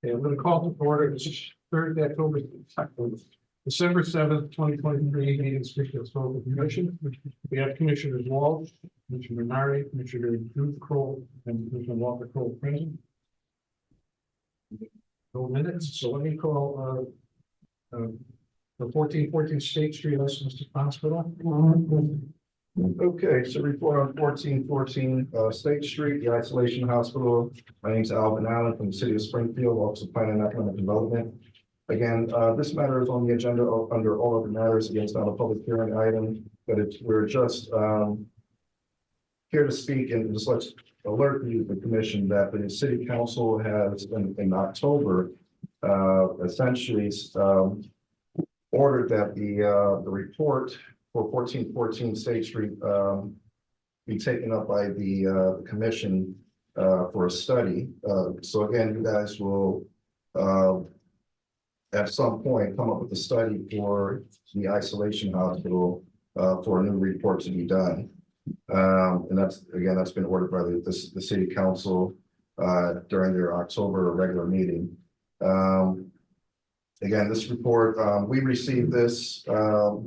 Okay, I'm going to call to order this Thursday, December 7th, 2023, meeting of Springfield Historical Commission. We have Commissioners Walsh, Commissioner Minari, Commissioner Ruth Kroll, and Commissioner Walker Kroll present. No minutes, so let me call the 1414 State Street Licensed Hospital. Okay, so report on 1414 State Street, the Isolation Hospital. My name is Alvin Allen from the city of Springfield, Office of Planning and Economic Development. Again, this matter is on the agenda under all other matters. Again, it's not a public hearing item, but we're just here to speak and just let's alert you, the commission, that the city council has in October essentially ordered that the report for 1414 State Street be taken up by the commission for a study. So again, you guys will at some point come up with a study for the isolation hospital for a new report to be done. And that's been ordered by the city council during their October regular meeting. Again, this report, we received this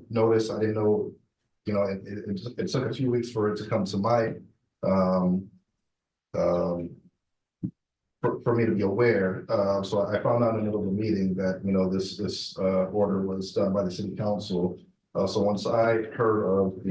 notice. I didn't know, it took a few weeks for it to come to my, for me to be aware. So I found out in the middle of the meeting that, this order was done by the city council. So once I heard of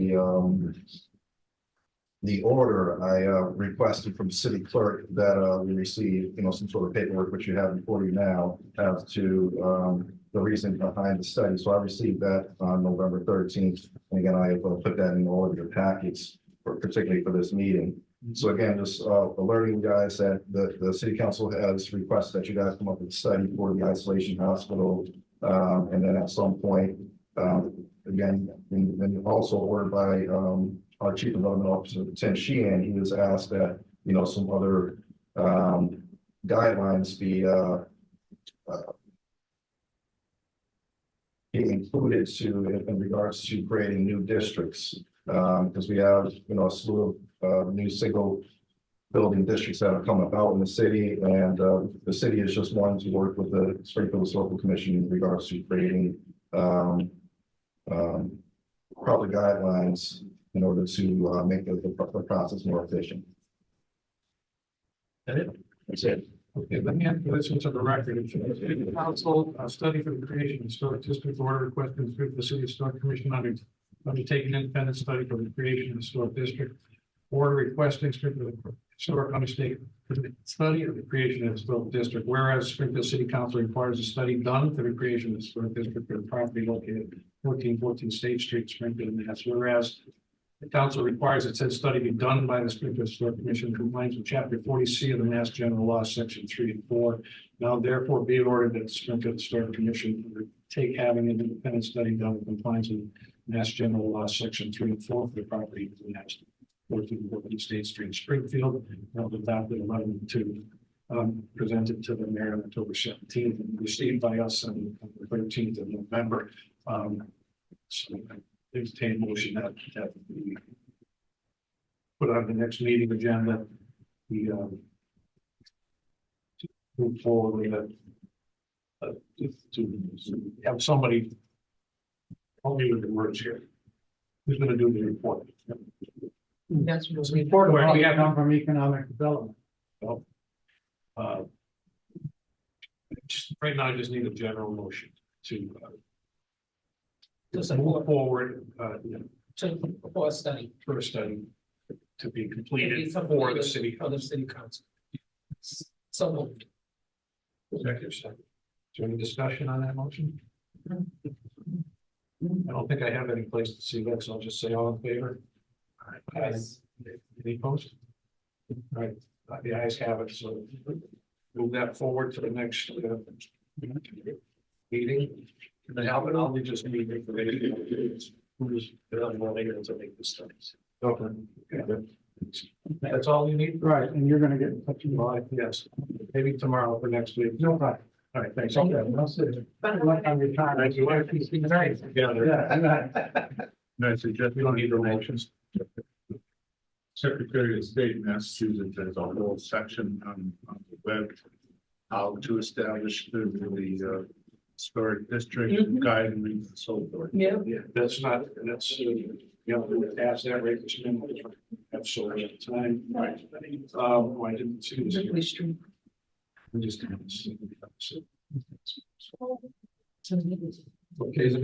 the order, I requested from the city clerk that we receive, some sort of paperwork, which you have before you now, as to the reason behind the study. So I received that on November 13th. And again, I have put that in all of your packets, particularly for this meeting. So again, just alerting you guys that the city council has requested that you guys come up with a study for the isolation hospital. And then at some point, again, and also ordered by our Chief Development Officer, Tim Sheehan, he was asked that, some other guidelines be included in regards to creating new districts, because we have, a slew of new single building districts that have come about in the city, and the city is just wanting to work with the Springfield Historical Commission in regards to creating proper guidelines in order to make the process more efficient. That's it. Okay, let me listen to the record. The council study for the creation of historic district order requesting the city historic commission undertake an independent study for the creation of historic district order requesting historic undertake study of the creation of historic district. Whereas Springfield City Council requires a study done for the creation of historic district for the property located at 1414 State Street, Springfield, Mass. Whereas the council requires that said study be done by the Springfield Historic Commission in compliance with Chapter 40C of the Mass General Law, Section 3 and 4. Now, therefore, be it ordered that the Springfield Historic Commission undertake having an independent study done in compliance with Mass General Law, Section 3 and 4 for the property of the Mass 1414 State Street, Springfield, adopted 11-2, presented to the mayor on October 17th and received by us on the 13th of November. So entertain motion that we put on the next meeting agenda. We move forward to have somebody help me with the words here. Who's going to do the report? That's what's important. Where we have From economic development. well, right now, I just need a general motion to move forward For a study. for a study to be completed for the city. For the city council. So moved. Executive session. Is there any discussion on that motion? I don't think I have any place to see that, so I'll just say all in favor. Yes. Any opposed? All right, the ayes have it, so move that forward to the next meeting. And then I'll be just need information. Who's available later to make the studies. Okay. That's all you need? Right, and you're gonna get in touch with me. Well, yes, maybe tomorrow for next week. No problem. All right, thanks. Thank you. I'll sit. Good luck on your time. Thank you. Nice. Yeah. No, I suggest We don't need the motions. Secretary of State, Massachusetts, has a whole section on the web how to establish the historic district guidelines and so forth. Yeah. Yeah, that's not, that's, you know, ask that rate, that's so at the time. Right. I didn't see this. Ripley Street. We just didn't see it. Okay, the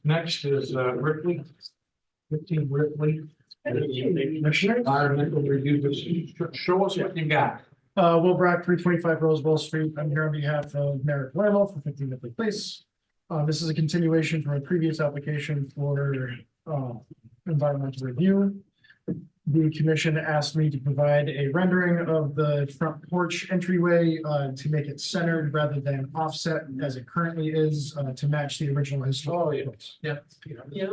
next is Ripley. 15 Ripley. Environmental review, just show us what you got. Will Brock, 325 Roseville Street. I'm here on behalf of Merrick Palermo for 15 Ripley Place. This is a continuation from a previous application for environmental review. The commission asked me to provide a rendering of the front porch entryway to make it centered rather than offset as it currently is to match the original historic. Yeah. Yeah.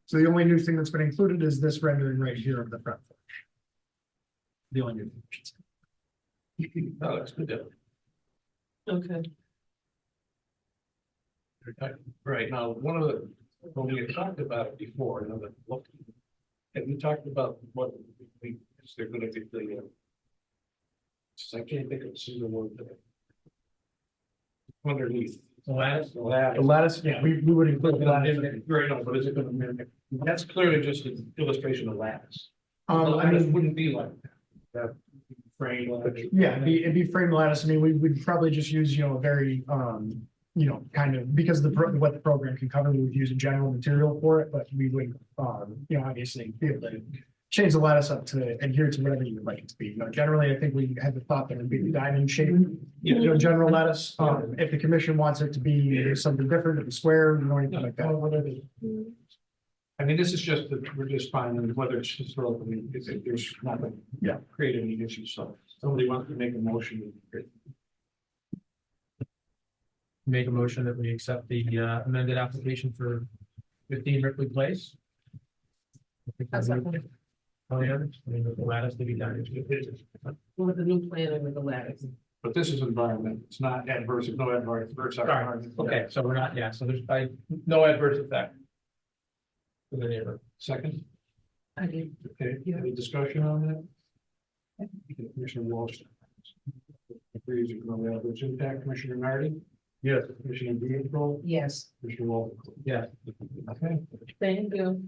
So the only new thing that's been included is this rendering right here of the front porch. The only new thing. Oh, that's good. Okay. Right now, one of the, when we had talked about it before, another look. Have you talked about what we, is there gonna be the, I can't think of a single word today. Underneath. The lattice. The lattice, yeah, we would include the lattice. Right, no, but is it gonna mimic? That's clearly just an illustration of lattice. The I lattice mean, wouldn't be like that. That frame. yeah, it'd be frame lattice. I mean, we would probably just use, you know, a very, you know, kind of, because what the program can cover, we would use a general material for it, but we would, you know, obviously be able to change the lattice up to adhere to whatever you would like it to be. You know, generally, I think we had the thought that it would be the diamond shape, you know, general lattice. If the commission wants it to be something different, a square, you know, anything like that. I mean, this is just that we're just finding whether it's historical, I mean, there's not gonna create any issues, so somebody wants to make a motion. Make a motion that we accept the amended application for 15 Ripley Place. That's okay. Oh, yeah, I mean, the lattice to be done. With the new plan and with the lattice. But this is environment, it's not adverse, it's no adverse. Sorry, okay, so we're not, yeah, so there's no adverse effect. For the neighbor. Second, I did. okay, any discussion on that? Commissioner Walsh. Agrees with no adverse impact, Commissioner Nardi? Yes. Commissioner Beagle? Yes. Commissioner Walsh? Yeah. Okay, Thank you.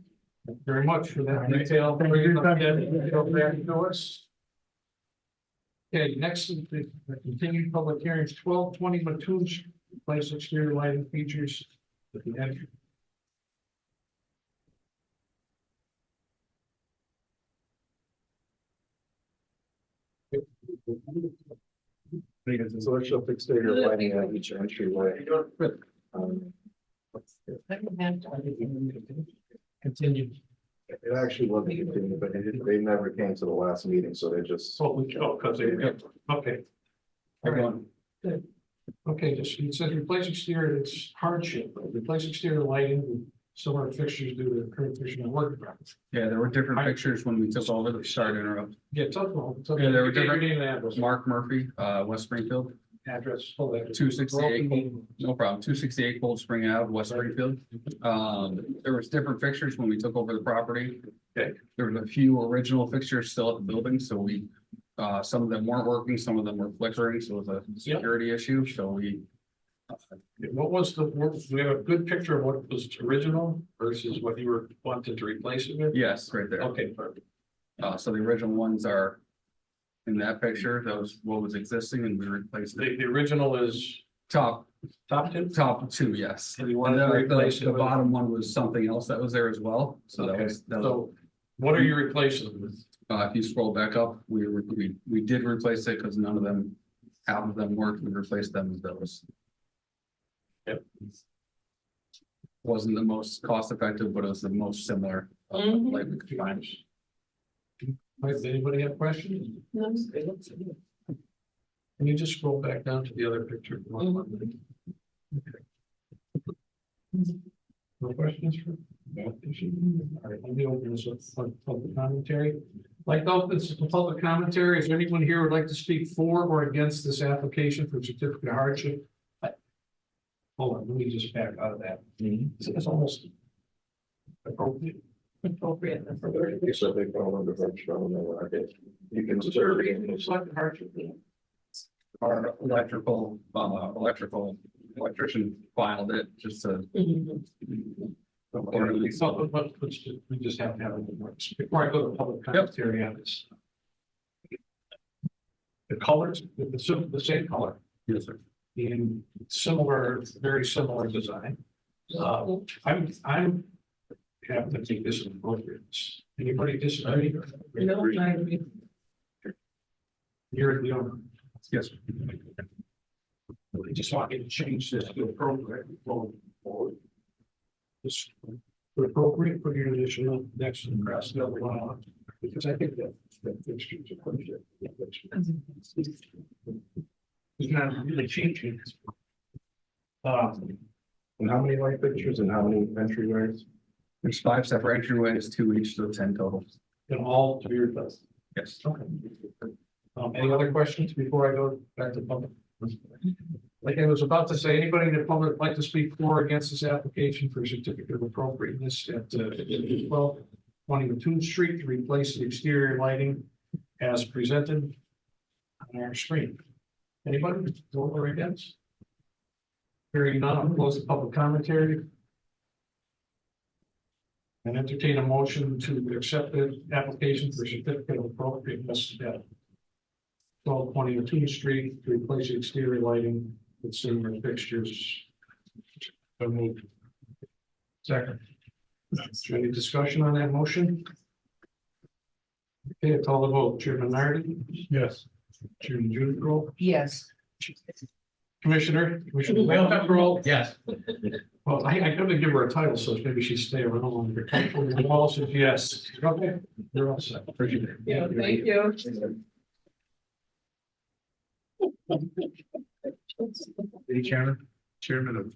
thank you very much for that All right. detail. Thank you. Back to us. Okay, next is the continued public hearings, 1220 Mattoon Place exterior lighting features at the entry. Because it's social exterior lighting at each entryway. I can have to. Continue. It actually wasn't continued, but they never came to the last meeting, so they just. So we, oh, because they, okay. All right. Okay, just, it says replace exterior, it's hardship, replace exterior lighting with similar fixtures due to current fixture and work practice. Yeah, there were different pictures when we took over. Sorry to interrupt. Yeah, talk about. Yeah, there were Give your different- name and address. Mark Murphy, West Springfield, Address. Hold that. 268, no problem, 268 Cold Spring Ave, West Springfield. There was different fixtures when we took over the property. Okay. There were a few original fixtures still at the building, so we, some of them weren't working, some of them were flickering, so it was a security issue, so we. What was the, do we have a good picture of what was original versus what you were wanted to replace it with? Yes, right there. Okay, perfect. So the original ones are in that picture, that was what was existing, and we replaced it. The original is Top top two? two, yes. And you And wanted to replace it the with? bottom one was something else that was there as well, so that Okay, was, so what are you replacing with? if you scroll back up, we did replace it because none of them, half of them worked, we replaced them with those. Yep. Wasn't the most cost effective, but it was the most similar, Mhm. like we could find. Does anybody have questions? No, it looks good. Can you just scroll back down to the other picture? Mhm. No questions for? No. All right, let me open this up for public commentary. Like, to open this for public commentary. Is there anyone here who would like to speak for or against this application for certificate of hardship? Hold on, let me just back out of that. It's almost appropriate. Appropriate. So they fall under hardship, I don't know what I did. You can. It's like a hardship. our electrician filed it just to. So, we just have to have it works. Before I go to public commentary on this. The colors, the same color Yes, sir. in similar, very similar design. I'm have to think this is appropriate. Anybody disagree? No, I agree. You're the owner. Yes, sir. I just want you to change this to appropriate going forward. This appropriate for your additional next to the grass, the other one on, because I think that fixtures are pretty good. It's not really changing. And how many light fixtures and how many entryways? There's 5 separate entryways, 2 each, so 10 total. And all to be replaced. Yes. Okay. Any other questions before I go back to public? Like I was about to say, anybody in the public like to speak for or against this application for certificate of appropriateness at 1222 Street to replace the exterior lighting as presented on our screen? Anybody for or against? Hearing none, I'll close the public commentary. And entertain a motion to accept the application for certificate of appropriateness at 1222 Street to replace the exterior lighting with similar fixtures. So moved. Second. Any discussion on that motion? Okay, call the vote. Chairman Nardi? Yes. Chairman Judy? Yes. Commissioner Pepperell? Yes. Well, I couldn't give her a title, so maybe she'd stay around longer. Wall says yes. Okay, you're all set. Appreciate it. Yeah, thank you. City Chairman, Chairman of.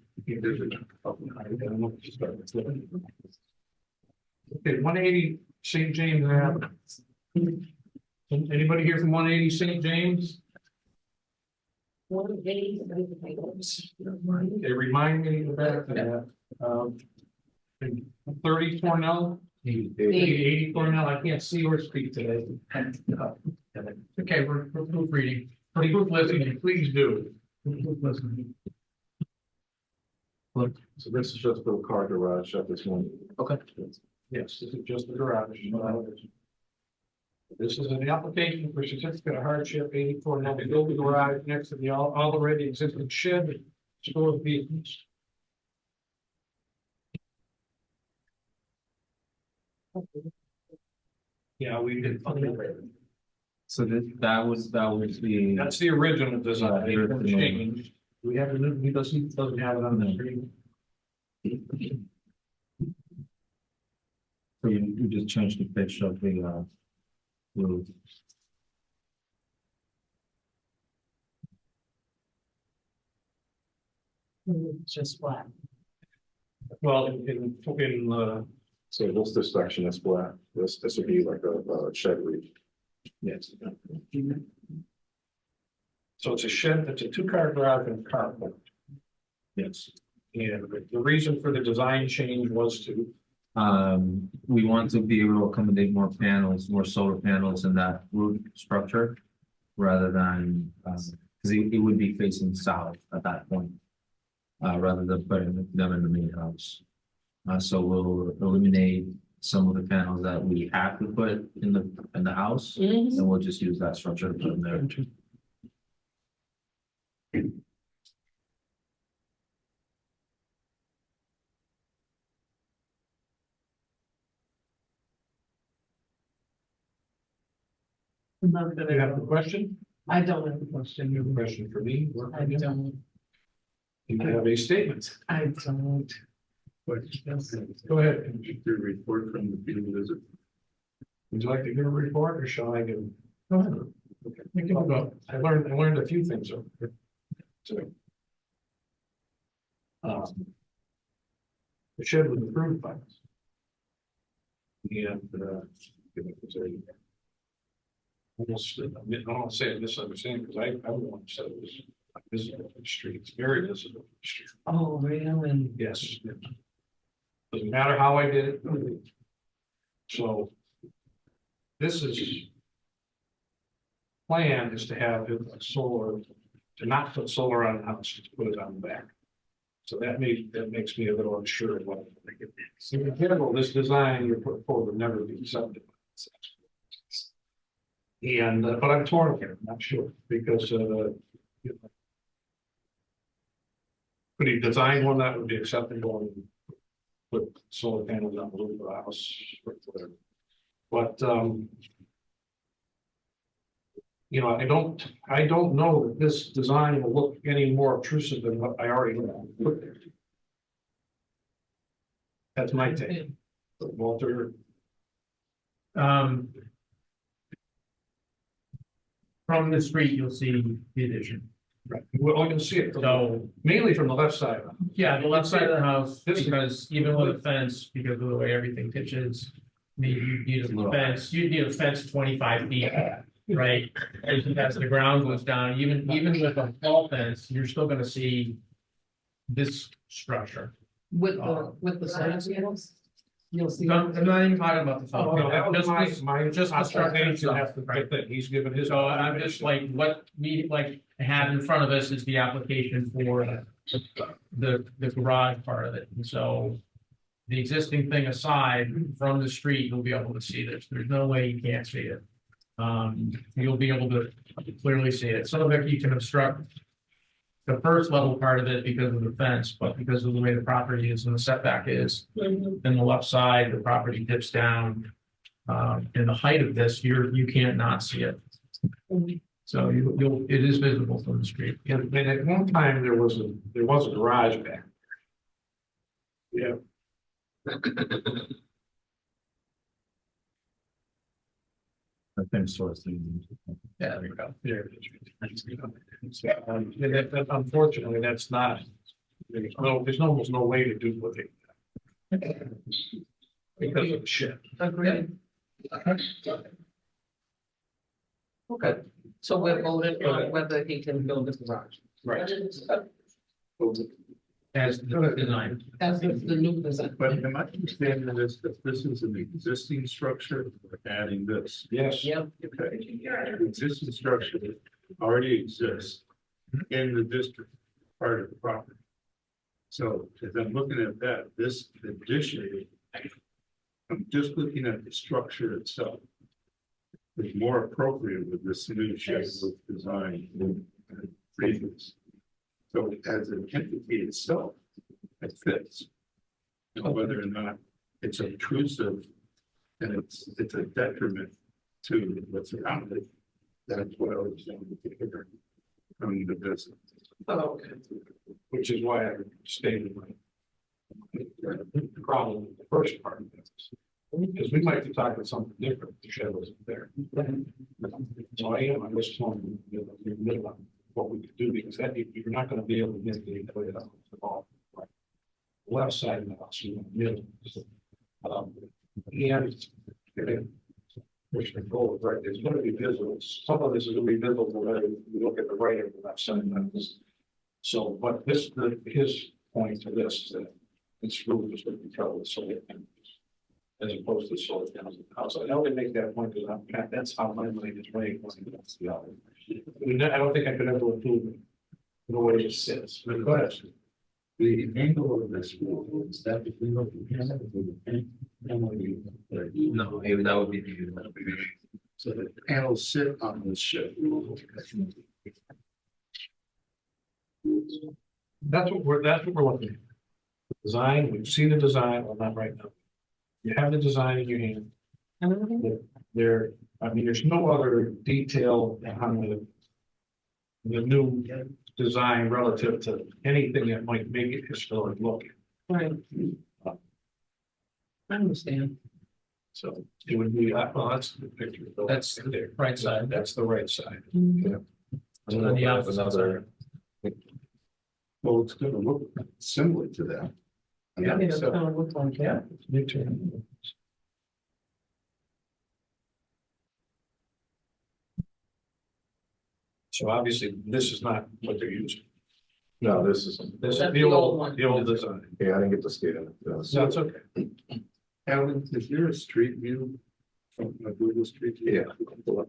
Okay, 180 St. James Ave. Anybody here from 180 St. James? They remind me of that. 30 Cornell. 80 Cornell. I can't see or speak today. Okay, we're proofreading. Proof listening, please do. Proof listening. So this is just the car garage at this one. Okay. Yes, this is just the garage. This is an application for certificate of hardship 84, now they build the garage next to the already existing shed, store vehicles. Yeah, we did. So that was the, That's the original design, it hasn't changed. We have a new, he doesn't have it on the screen. so you just changed the pitch of the roof. Just flat. Well, in So this section is flat. This would be like a shed roof. yes. So it's a shed, it's a 2-car garage and a carport. Yes. And the reason for the design change was to, We want to be able to accommodate more panels, more solar panels in that roof structure. Rather than, because it would be facing south at that point. Rather than putting them in the main house. So we'll eliminate some of the panels that we have to put in the house. Mhm. And we'll just use that structure to put them there. you have a question? I don't have a question. You have a question for me? I don't. You have a statement. I don't. Go ahead. The report from the field visit. Would you like to give a report or shall I give? Go ahead. Okay. You can go. I learned a few things over here. So, the shed was approved by us. And, it was a almost, I don't want to say a misunderstanding, because I don't want to say it was visible from the street. It's very visible from the street. Oh, really? Yes. Doesn't matter how I did it. So this is plan is to have a solar to not put solar on the house, to put it on the back. So that makes me a little unsure of what I think it is. In general, this design you're putting forward would never be accepted. And, but I'm torn here, I'm not sure, because, you know, could he design one that would be acceptable and put solar panels on the roof of the house, or whatever. But, you know, I don't know that this design will look any more obtrusive than what I already put there. That's my take. But Walter, From the street, you'll see the addition. right, well, I can see it, So, mainly from the left side. yeah, the left side of the house, This- because even with a fence, because of the way everything pitches, you need a fence, you need a fence 25 feet, right? As the ground goes down, even with a tall fence, you're still gonna see this structure. With the side panels, you'll see. I'm not even talking about the. Oh, No, that was Just my just the structure observation itself, after right? that he's given his. So I'm just like, what we like have in front of us is the application for the garage part of it. And so the existing thing aside, from the street, you'll be able to see this. There's no way you can't see it. You'll be able to clearly see it. Some of it you can obstruct the first level part of it because of the fence, but because of the way the property is and the setback is, in the left side, the property dips down. And the height of this, you can't not see it. So it is visible from the street. And at one time, there was a garage back there. Yeah. I think so. It's the- Yeah, there you go. There it is. Unfortunately, that's not, there's almost no way to duplicate that. Because of the shed. Agreed. Okay, so we're voting on whether he can build a garage. Right. As the design. That's the new design. But am I understanding this, that this is an existing structure, we're adding this? Yes. Yep. Okay. The existing structure already exists in the district part of the property. So as I'm looking at that, this addition, I'm just looking at the structure itself. Is more appropriate with this new shed roof design than previous. So as an entity itself, it fits. And whether or not it's obtrusive and it's a detriment to what's around it, that's what I was saying to figure from the business. Oh, okay. Which is why I stated my problem with the first part of this. Because we might be talking something different, if the shed wasn't there. So I'm just telling you, the middle of what we could do, because that, you're not gonna be able to get the way it out at all. Right? Left side of the house, you want middle. And which the goal, right, it's gonna be visible, some of this is gonna be visible, whether you look at the right or the left side of the house. So, but his point to this is that it's roof is going to be covered with solar panels, as opposed to solar panels in the house. I only make that point because that's how my mind is weighing. That's the other. I don't think I could ever approve it the way it sits. But go ahead. The angle of this roof, is that between the panel No, that would be the. so the panels sit on the shed. That's what we're looking at. Design, we've seen the design, well, not right now. You have the design in your hand. There, I mean, there's no other detail on the new design relative to anything that might make it historic looking. Right. I understand. So it would be, well, that's the picture. That's the right side. That's the right side. And then the opposite side. Well, it's gonna look similar to that. I mean, it's gonna look like that. Me too. So obviously, this is not what they're using. No, this is, This is That's the the old old, one. the old design. yeah, I didn't get to skate in it. So that's okay. Alan, is there a street view from a Google Street View? Yeah.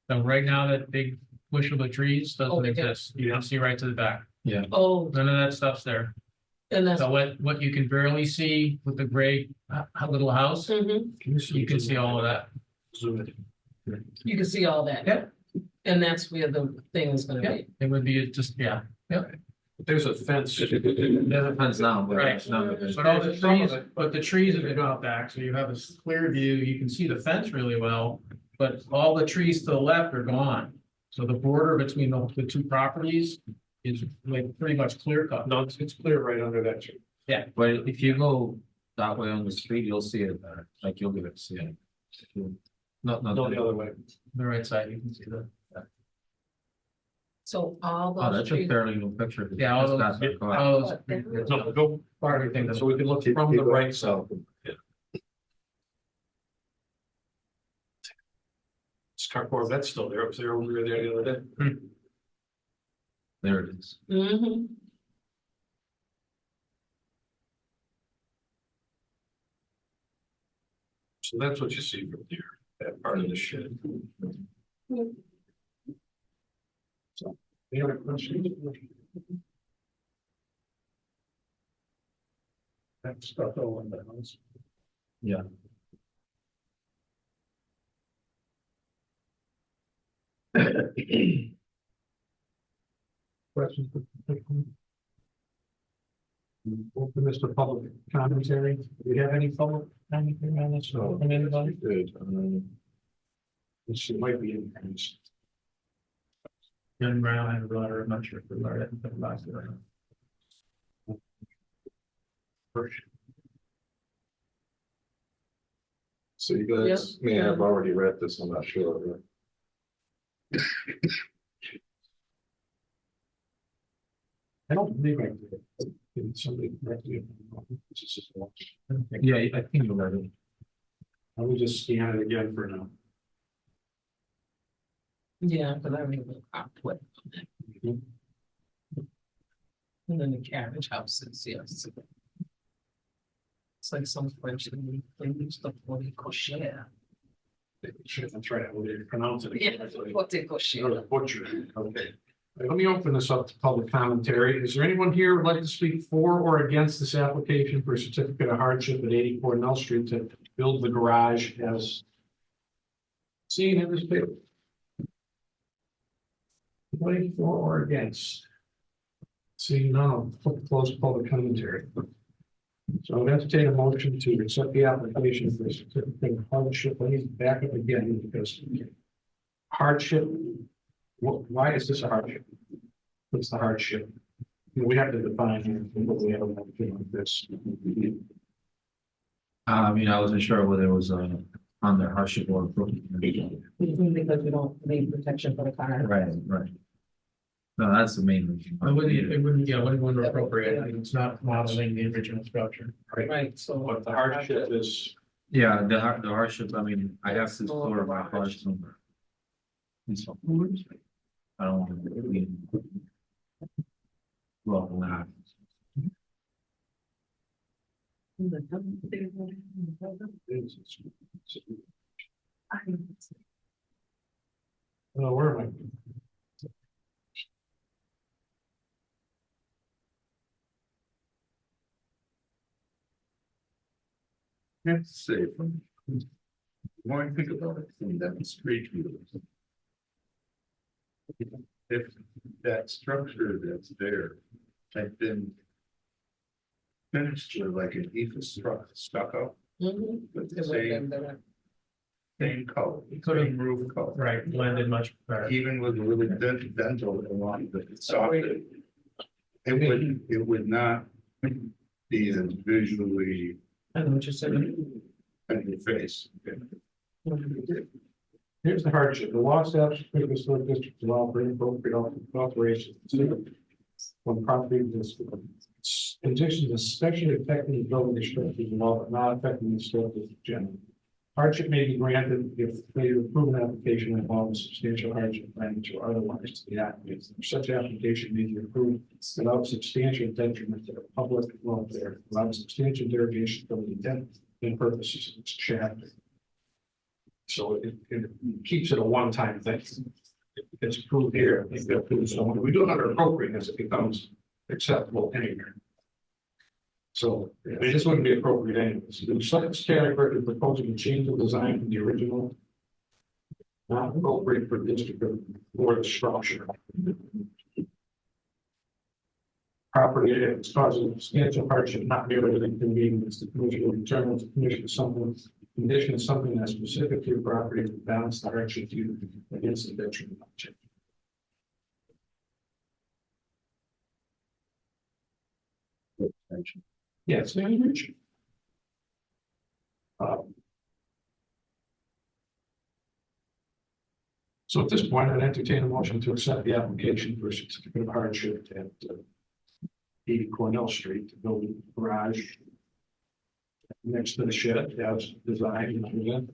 So right now, that big bush of the trees Oh, doesn't yeah. exist. You can see right to the back. Oh, None of that stuff's there. and that's. So what you can barely see with the gray little house, Mhm. you can see all of that. Zoom it. You can see all that. Yep. And that's where the thing is gonna Yeah, be. it would be just, yeah. There's a fence. There's a fence now, but Right. it's not a fence. But all the trees, but the trees have been out back, so you have a clear view, you can see the fence really well, but all the trees to the left are gone. So the border between the two properties is like pretty much clear cut. No, it's clear right under that tree. But if you go that way on the street, you'll see it better, like you'll be able to see it. Not No, the other way. The right side, you can see the. So all Oh, those that's a trees. fairly new picture. Yeah, all That's those- past our car. all those- No, go, Everything so we can look from the right side. Carport, that's still there. It was there when we were there the other day. There it is. Mm-hmm. So that's what you see from there, that part of the shed. So, any other questions? That's stuff all in the house. Yeah. Questions? Open this to public commentary. Do we have any public commentary on this? From anybody? Good. This might be in. Young Brown had a letter, I'm not sure if the letter had been last year. So you guys may have already read this, I'm not sure. I don't believe I did. Did somebody correctly? Yeah, I think you're right. I will just scan it again for now. Yeah, because I don't even put. And then the carriage houses, yes. It's like some French, they use the body cochere. That's right, I will pronounce it. Yeah, body cochere. Butcher, okay. Let me open this up to public commentary. Is there anyone here who would like to speak for or against this application for a certificate of hardship at 84 Nell Street to build the garage as seen in this paper? Anybody for or against? Seeing none, I'll close public commentary. So I'll entertain a motion to accept the application for a certificate of hardship. Let me back up again because hardship, why is this a hardship? What's the hardship? We have to define here, but we have a motion on this. I mean, I wasn't sure whether it was on the hardship or. Because we don't need protection for the car. Right, right. No, that's the main reason. It wouldn't appropriate, I mean, it's not modeling the original structure. Right, so. But the hardship is, Yeah, the hardship, I mean, I have to store my cars somewhere. And so, I don't want to be. Well, nah. where am I? Can't say from. When I think about it, from that street view. If that structure that's there had been. Finished with like an ephes stucco Mhm. with the It would have same, been better. same color, Could've- same roof color. Right, blended much better. Even with a little dental along the soffit. It would not be as visually I know what you're saying. in your face. Here's the hardship. The law establishes the historic district to allow for inappropriate alterations. When property exists, conditions especially affecting the building structure of the law, but not affecting the historic district generally. Hardship may be granted if they approve an application involving substantial hardship, financial or otherwise to the applicant. Such application may be approved without substantial detriment to the public welfare, without substantial derogation from the intent and purposes of this chapter. So it keeps it a one-time thing. It's approved here. It's approved. So when we do it under appropriateness, it becomes acceptable anywhere. So I mean, this wouldn't be appropriate anyways. The second category is proposing a change of design from the original. Not appropriate for the district or the structure. Property, if it's causing substantial hardship, not merely the inconvenience, the commission will determine the condition is something that's specific to your property to balance the hardship due against the detriment of change. Yes, very rich. So at this point, I'd entertain a motion to accept the application for a certificate of hardship at 80 Cornell Street to build a garage next to the shed as designed and present.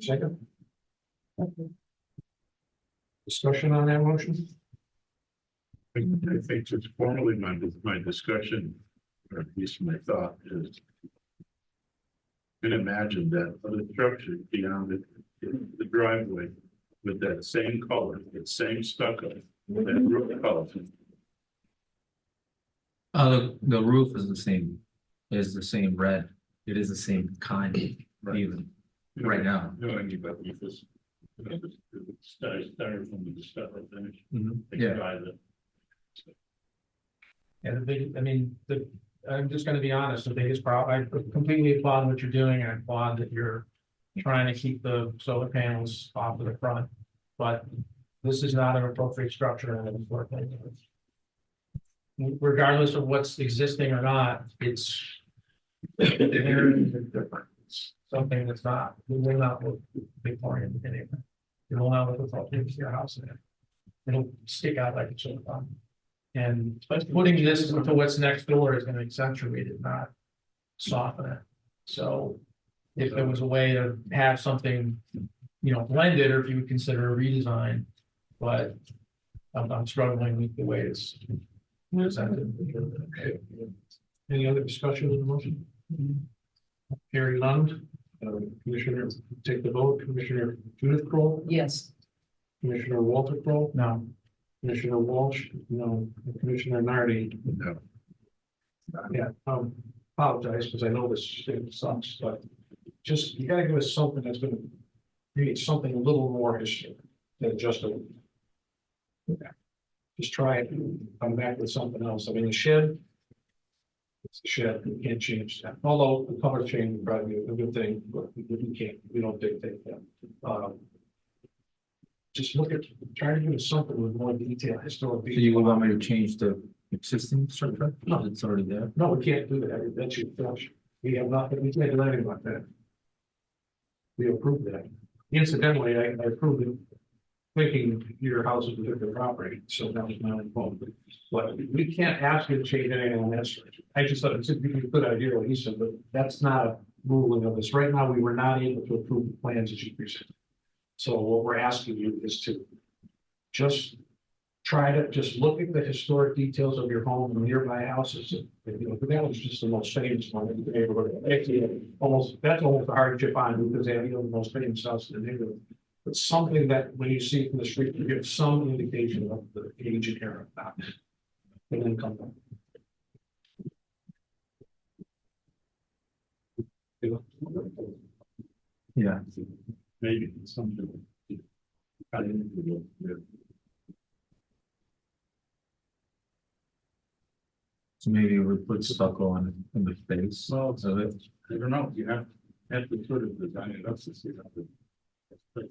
Second. Discussion on that motion? I think just formally my discussion, or at least my thought is. And imagine that other structure beyond the driveway with that same color, that same stucco, with that roof color. The roof is the same, red. It is the same kind, even right now. No, I mean, but if this. Started from the stuff I finished. Yeah. Yeah, I'm just gonna be honest, the biggest problem, I completely applaud what you're doing, and I applaud that you're trying to keep the solar panels off of the front. But this is not an appropriate structure and it's working. Regardless of what's existing or not, it's inherently different. It's something that's not, we will not look Victorian anyway. It will not look appropriate to your house in it. It'll stick out like a sore thumb. And putting this into what's next door is going to accentuate it, not soften it. So if there was a way to have something, blended, or if you would consider a redesign, but I'm struggling with the way it's presented. Okay. Any other discussion on the motion? Hearing none. Commissioner, take the vote. Commissioner Judith Kroll, Yes. Commissioner Walter Kroll, No, Commissioner Walsh, no, Commissioner Nardi. No. Yeah, apologize because I know this thing sucks, but just, you gotta give us something that's gonna create something a little more history than just a. Just try it, and come back with something else. I mean, the shed. It's the shed, we can't change that, although the color change would probably be a good thing, but we don't dictate that. Just look at, try to give us something with more detail, historic. So you would want me to change the existing structure? No. It's already there. No, we can't do that. That's your flush. We have nothing, we can't do anything like that. We approved that. Incidentally, I approved it, thinking your house is a different property, so that was my own fault. But we can't ask you to change anything on that structure. I just thought it's a good idea, what he said, but that's not a ruling of this. Right now, we were not able to approve the plans that you presented. So what we're asking you is to just try to just look at the historic details of your home and nearby houses. That was just the most famous one in the neighborhood. Actually, that's almost a hardship on because they have the most famous house in the neighborhood. But something that when you see it from the street, you get some indication of the age and era of that. And then come back. Yeah. Maybe something. So maybe we put stucco on the face Well, of it. I don't know, you have to sort of design it up to see how to.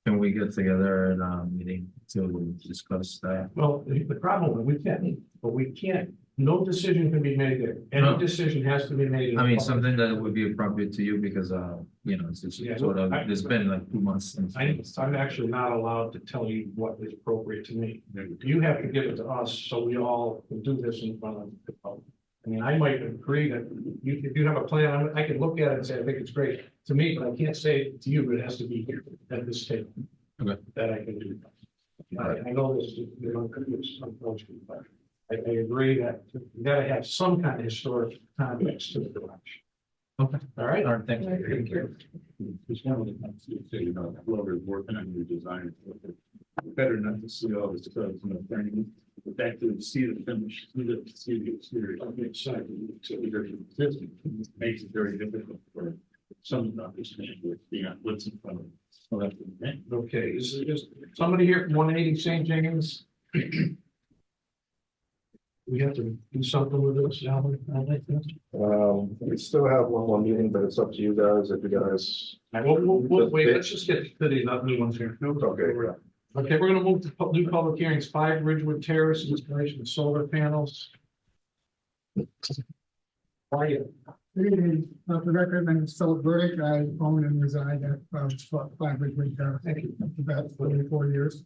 Can we get together in a meeting to discuss that? Well, the problem, we can't No decision can be made there. No. Any decision has to be made. in I mean, public. something that would be appropriate to you because, you know, it's Yeah, sort of, I- it's been like 2 months since. I'm actually not allowed to tell you what is appropriate to me. You have to give it to us, so we all can do this in front of the public. I mean, I might agree that you, if you have a plan, I can look at it and say, I think it's great to me, but I can't say it to you, but it has to be here at this table. Okay. That I can do. I know this is, you know, it's unfortunate, but I agree that you gotta have some kind of historic context to the garage. Okay. All right? All right, thank you. It's one of the things you know, whoever's working on your design. Better not to see all this stuff in the frame, but actually see the finish, see the exterior. Makes it very difficult for some to understand what's in front of them. So that's the thing. Okay, is somebody here from 180 St. James? We have to do something with this, Alan, I think. We still have one more meeting, but it's up to you guys, if you guys. Wait, let's just get to these new ones here. Okay. Okay, we're gonna move to new public hearings, 5 Ridgewood Terrace, installation of solar panels. Why you? Good evening, for the record, my name is Philip Burdick, I own and reside at 5 Ridgewood Terrace. Thank you. For about 44 years.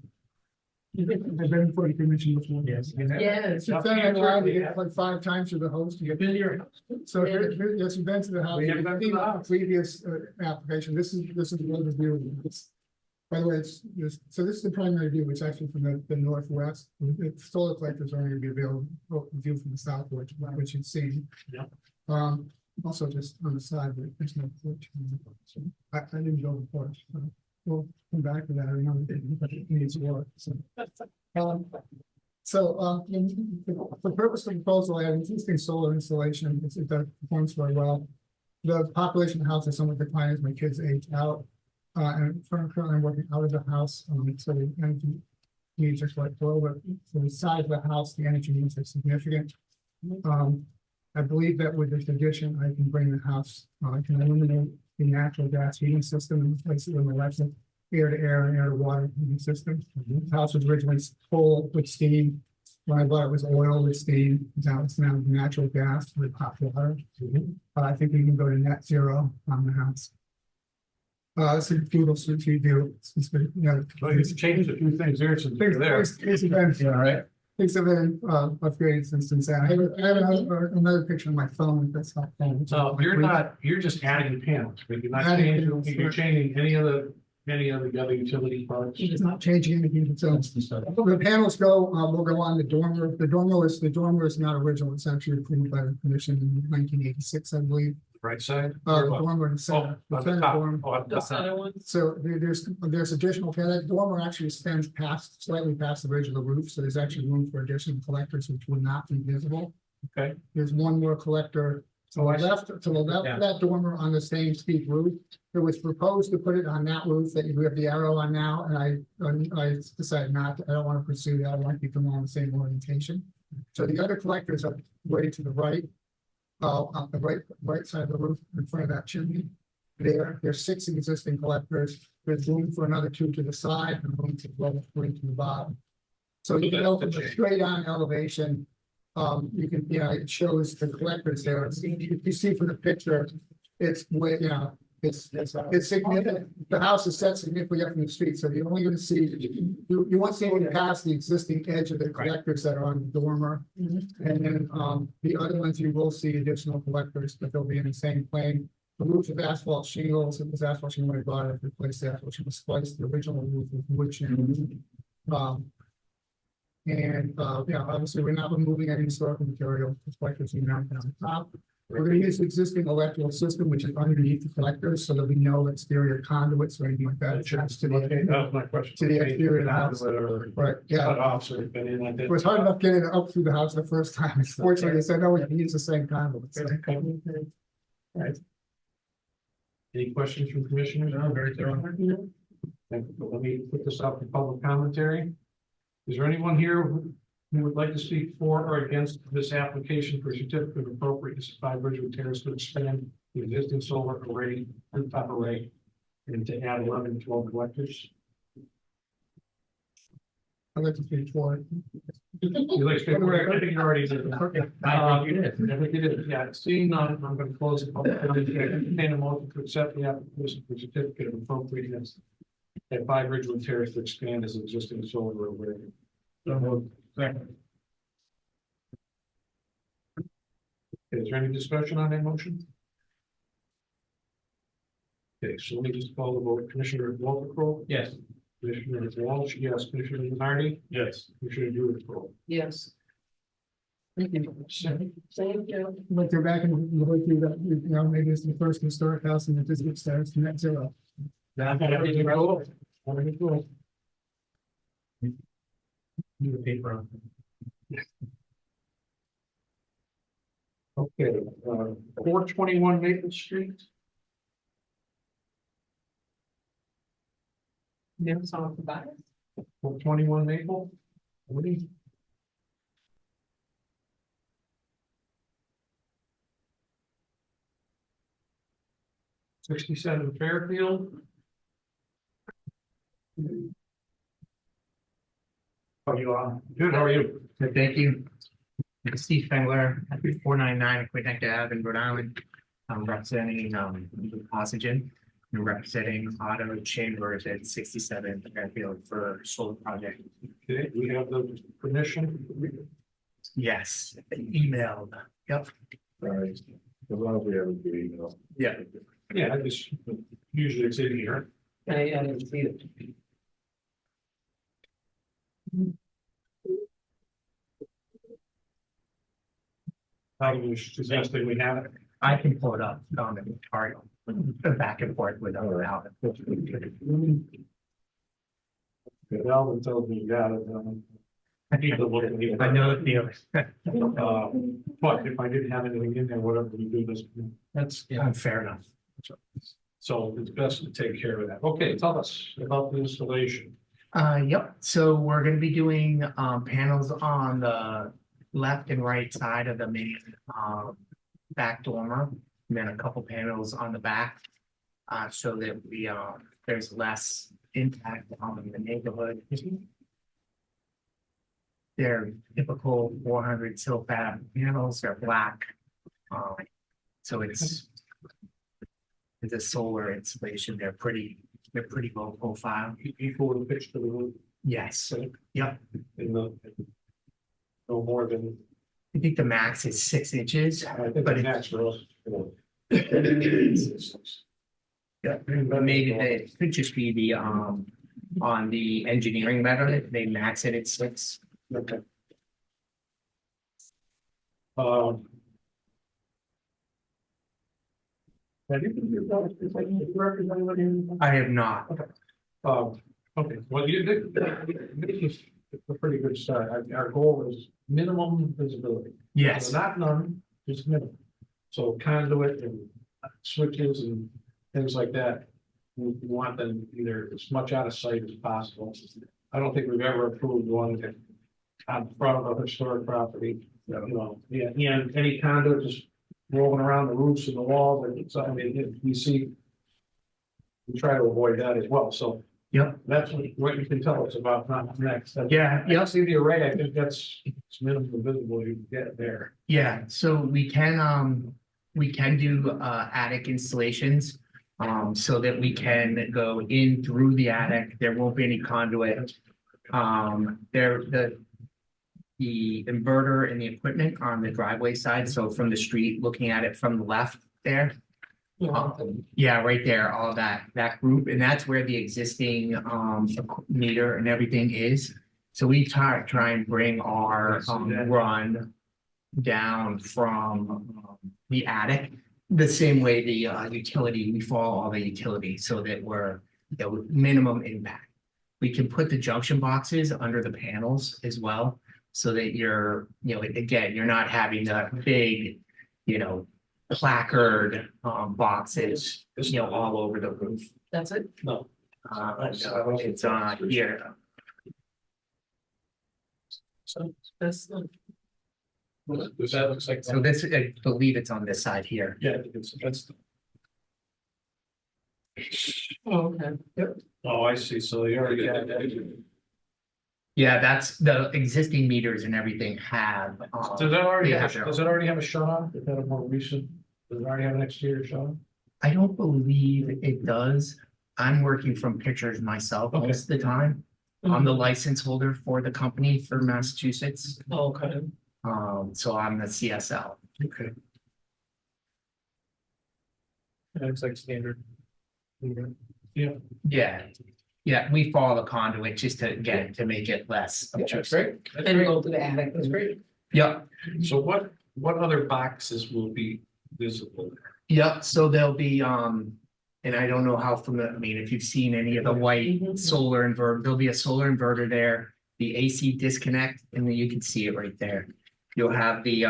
I've been before the commission before. Yes. Yes. Since then, I'm allowed to get like 5 times to the host. You've been here. So yes, you've been to the house. We have been to the house. Previous application, this is the overview. By the way, so this is the primary view, it's actually from the northwest. It still looks like there's only gonna be available view from the south, which you've seen. Yeah. Also just on the side, but there's no porch. So I didn't go the porch, so we'll come back to that. I remember it needs work, so. For purpose of the proposal, I have existing solar installation, it performs very well. The population of the house is somewhat declining as my kids age out. And currently I'm working out of the house, so the energy needs are quite low, but for the size of the house, the energy needs are significant. I believe that with this addition, I can bring the house, I can eliminate the natural gas heating system and replace it with an electric air to air and air to water heating system. The house was originally coal with steam. When I bought it, was oil with steam. Now it's now natural gas with hot water. I think we can go to net zero on the house. It's a beautiful street view. It's been, you know, Well, you've changed a few things there since you were there. things have been, all right. Things have been upgraded since then. I have another picture on my phone. That's not. So you're just adding panels, but you're not Adding changing, panels, you're changing any of the utility parts. It's not changing anything. So the panels will go on the dormer. The dormer is not original. It's actually approved by the commission in 1986, I believe. Right side? The dormer in the center. Oh, The on the center top. dormer. Oh, on the The top. center one? So there's additional, that dormer actually extends slightly past the ridge of the roof, so there's actually room for additional collectors which would not be visible. Okay. There's one more collector to the left of that dormer on the same steep roof. It was proposed to put it on that roof that you have the arrow on now, and I decided not, I don't want to pursue that, I want to keep them on the same orientation. So the other collectors are way to the right. On the right side of the roof in front of that chimney. There's 6 existing collectors. There's room for another 2 to the side and room to the 3 to the bottom. So you know, from the straight on elevation, you can, it shows the collectors there. You see from the picture, it's way, it's significant. The house is set significantly up from the street, so you're only going to see, you won't see anything past the existing edge of the collectors that are on the dormer. And then the other ones, you will see additional collectors, but they'll be in the same plane. The roof of asphalt shingles, it was asphalt shingle when I bought it, replaced the asphalt shingle, spliced the original roof with wood shingles. Obviously, we're not removing any historical material, despite this mounted on the top. We're going to use the existing electrical system, which is underneath the collectors, so there'll be no exterior conduits or anything like that. Attached to Okay, the, that was my question. to the exterior of the house. Or right, yeah. cut off, so it's been in like that. It was hard enough getting it up through the house the first time. Fortunately, they said, no, we can use the same conduits. Right. Any questions from commissioners? No, very thorough. Let me put this up for public commentary. Is there anyone here who would like to speak for or against this application for certificate of appropriateness of 5 Ridgewood Terrace to expand the existing solar array, rooftop array, and to add 11 to 12 collectors? I'd like to speak for it. You like, I think you already did. Okay. I think you did, yeah, seeing none, I'm gonna close the public hearing. Entertain a motion to accept the application for certificate of appropriateness at 5 Ridgewood Terrace to expand as existing solar array. Second. Is there any discussion on that motion? Okay, so let me just call the vote. Commissioner Walter, Yes. Commissioner Walsh, yes. Commissioner Nardi, Yes. Commissioner Jewett. Yes. Thank you. Thank you. I'd like to go back and look through that, you know, maybe it's the first historic house in the district starts to net zero. Need a paper on. Okay, 421 Maple Street. Never saw it about it. 421 Maple. Woody. '67 Fairfield. How are you on? Good, how are you? So thank you. I'm Steve Fengler, at 499 Quinnipiac Ave in Rhode Island. I'm representing Oxygen. I'm representing Auto Chambers at 67 Fairfield for solar project. Okay, we have the permission. Yes, emailed. Yep. All right. As long as we have a you know. Yeah. Yeah, I just, usually it's in here. I didn't see it. How do you suggest that we have it? I can pull it up on the chart, back and forth with without it. If Alvin tells me you got it, I need to look at it. I know the feeling. But if I didn't have anything in there, whatever you do, this, That's fair enough. so it's best to take care of that. Okay, tell us about the installation. Yep, so we're gonna be doing panels on the left and right side of the main back dormer. And then a couple panels on the back. So that we there's less impact on the neighborhood. They're typical 400 silfab panels, they're black. So it's a solar installation, they're pretty low profile. Equal to the pitch to the roof. Yes, yep. In the. No more than, I think the max is 6 inches. I think But the it- next row. Yeah, but maybe it could just be the on the engineering method, they max it at 6. Okay. Have you been your representative? I have not. Okay, well, this is a pretty good start. Our goal is minimum visibility. Yes, So not none, just minimum. So conduit and switches and things like that. We want them either as much out of sight as possible. I don't think we've ever approved one that on front of a historic property, and any conduit just rolling around the roofs and the walls, and it's, I mean, if we see. We try to avoid that as well, so. Yep. That's what you can tell us about not next. yeah, Yeah, yep, see the array, I think it's minimum visible you can get there. yeah, so we can do attic installations. So that we can go in through the attic, there won't be any conduit. The inverter and the equipment are on the driveway side, so from the street, looking at it from the left there. Yeah, right there, all that group, and that's where the existing meter and everything is. So we try and bring our run down from the attic. The same way the utility, we follow all the utilities so that we're minimum impact. We can put the junction boxes under the panels as well, so that you're, again, you're not having the big, placard boxes, all over the roof. That's it? No. It's on here. So that's, That looks like. So this, I believe it's on this side here. Yeah, that's. okay. Oh, I see, so you already got that. Yeah, that's the existing meters and everything have. Does that already They have, have their does it already have a shut off? Is that a more recent, does it already have an exterior shut off? I don't believe it does. I'm working from pictures myself Okay. most of the time. I'm the license holder for the company for Massachusetts. Okay. So I'm the CSL. Okay. That looks like standard. Yeah. Yeah, we follow the conduit just to, again, to make it less obtrusive. And go to the attic, that's great. Yep, So what other boxes will be visible there? yep, so there'll be, and I don't know how familiar, I mean, if you've seen any of the white solar inverter, there'll be a solar inverter there. The AC disconnect, and then you can see it right there. You'll have the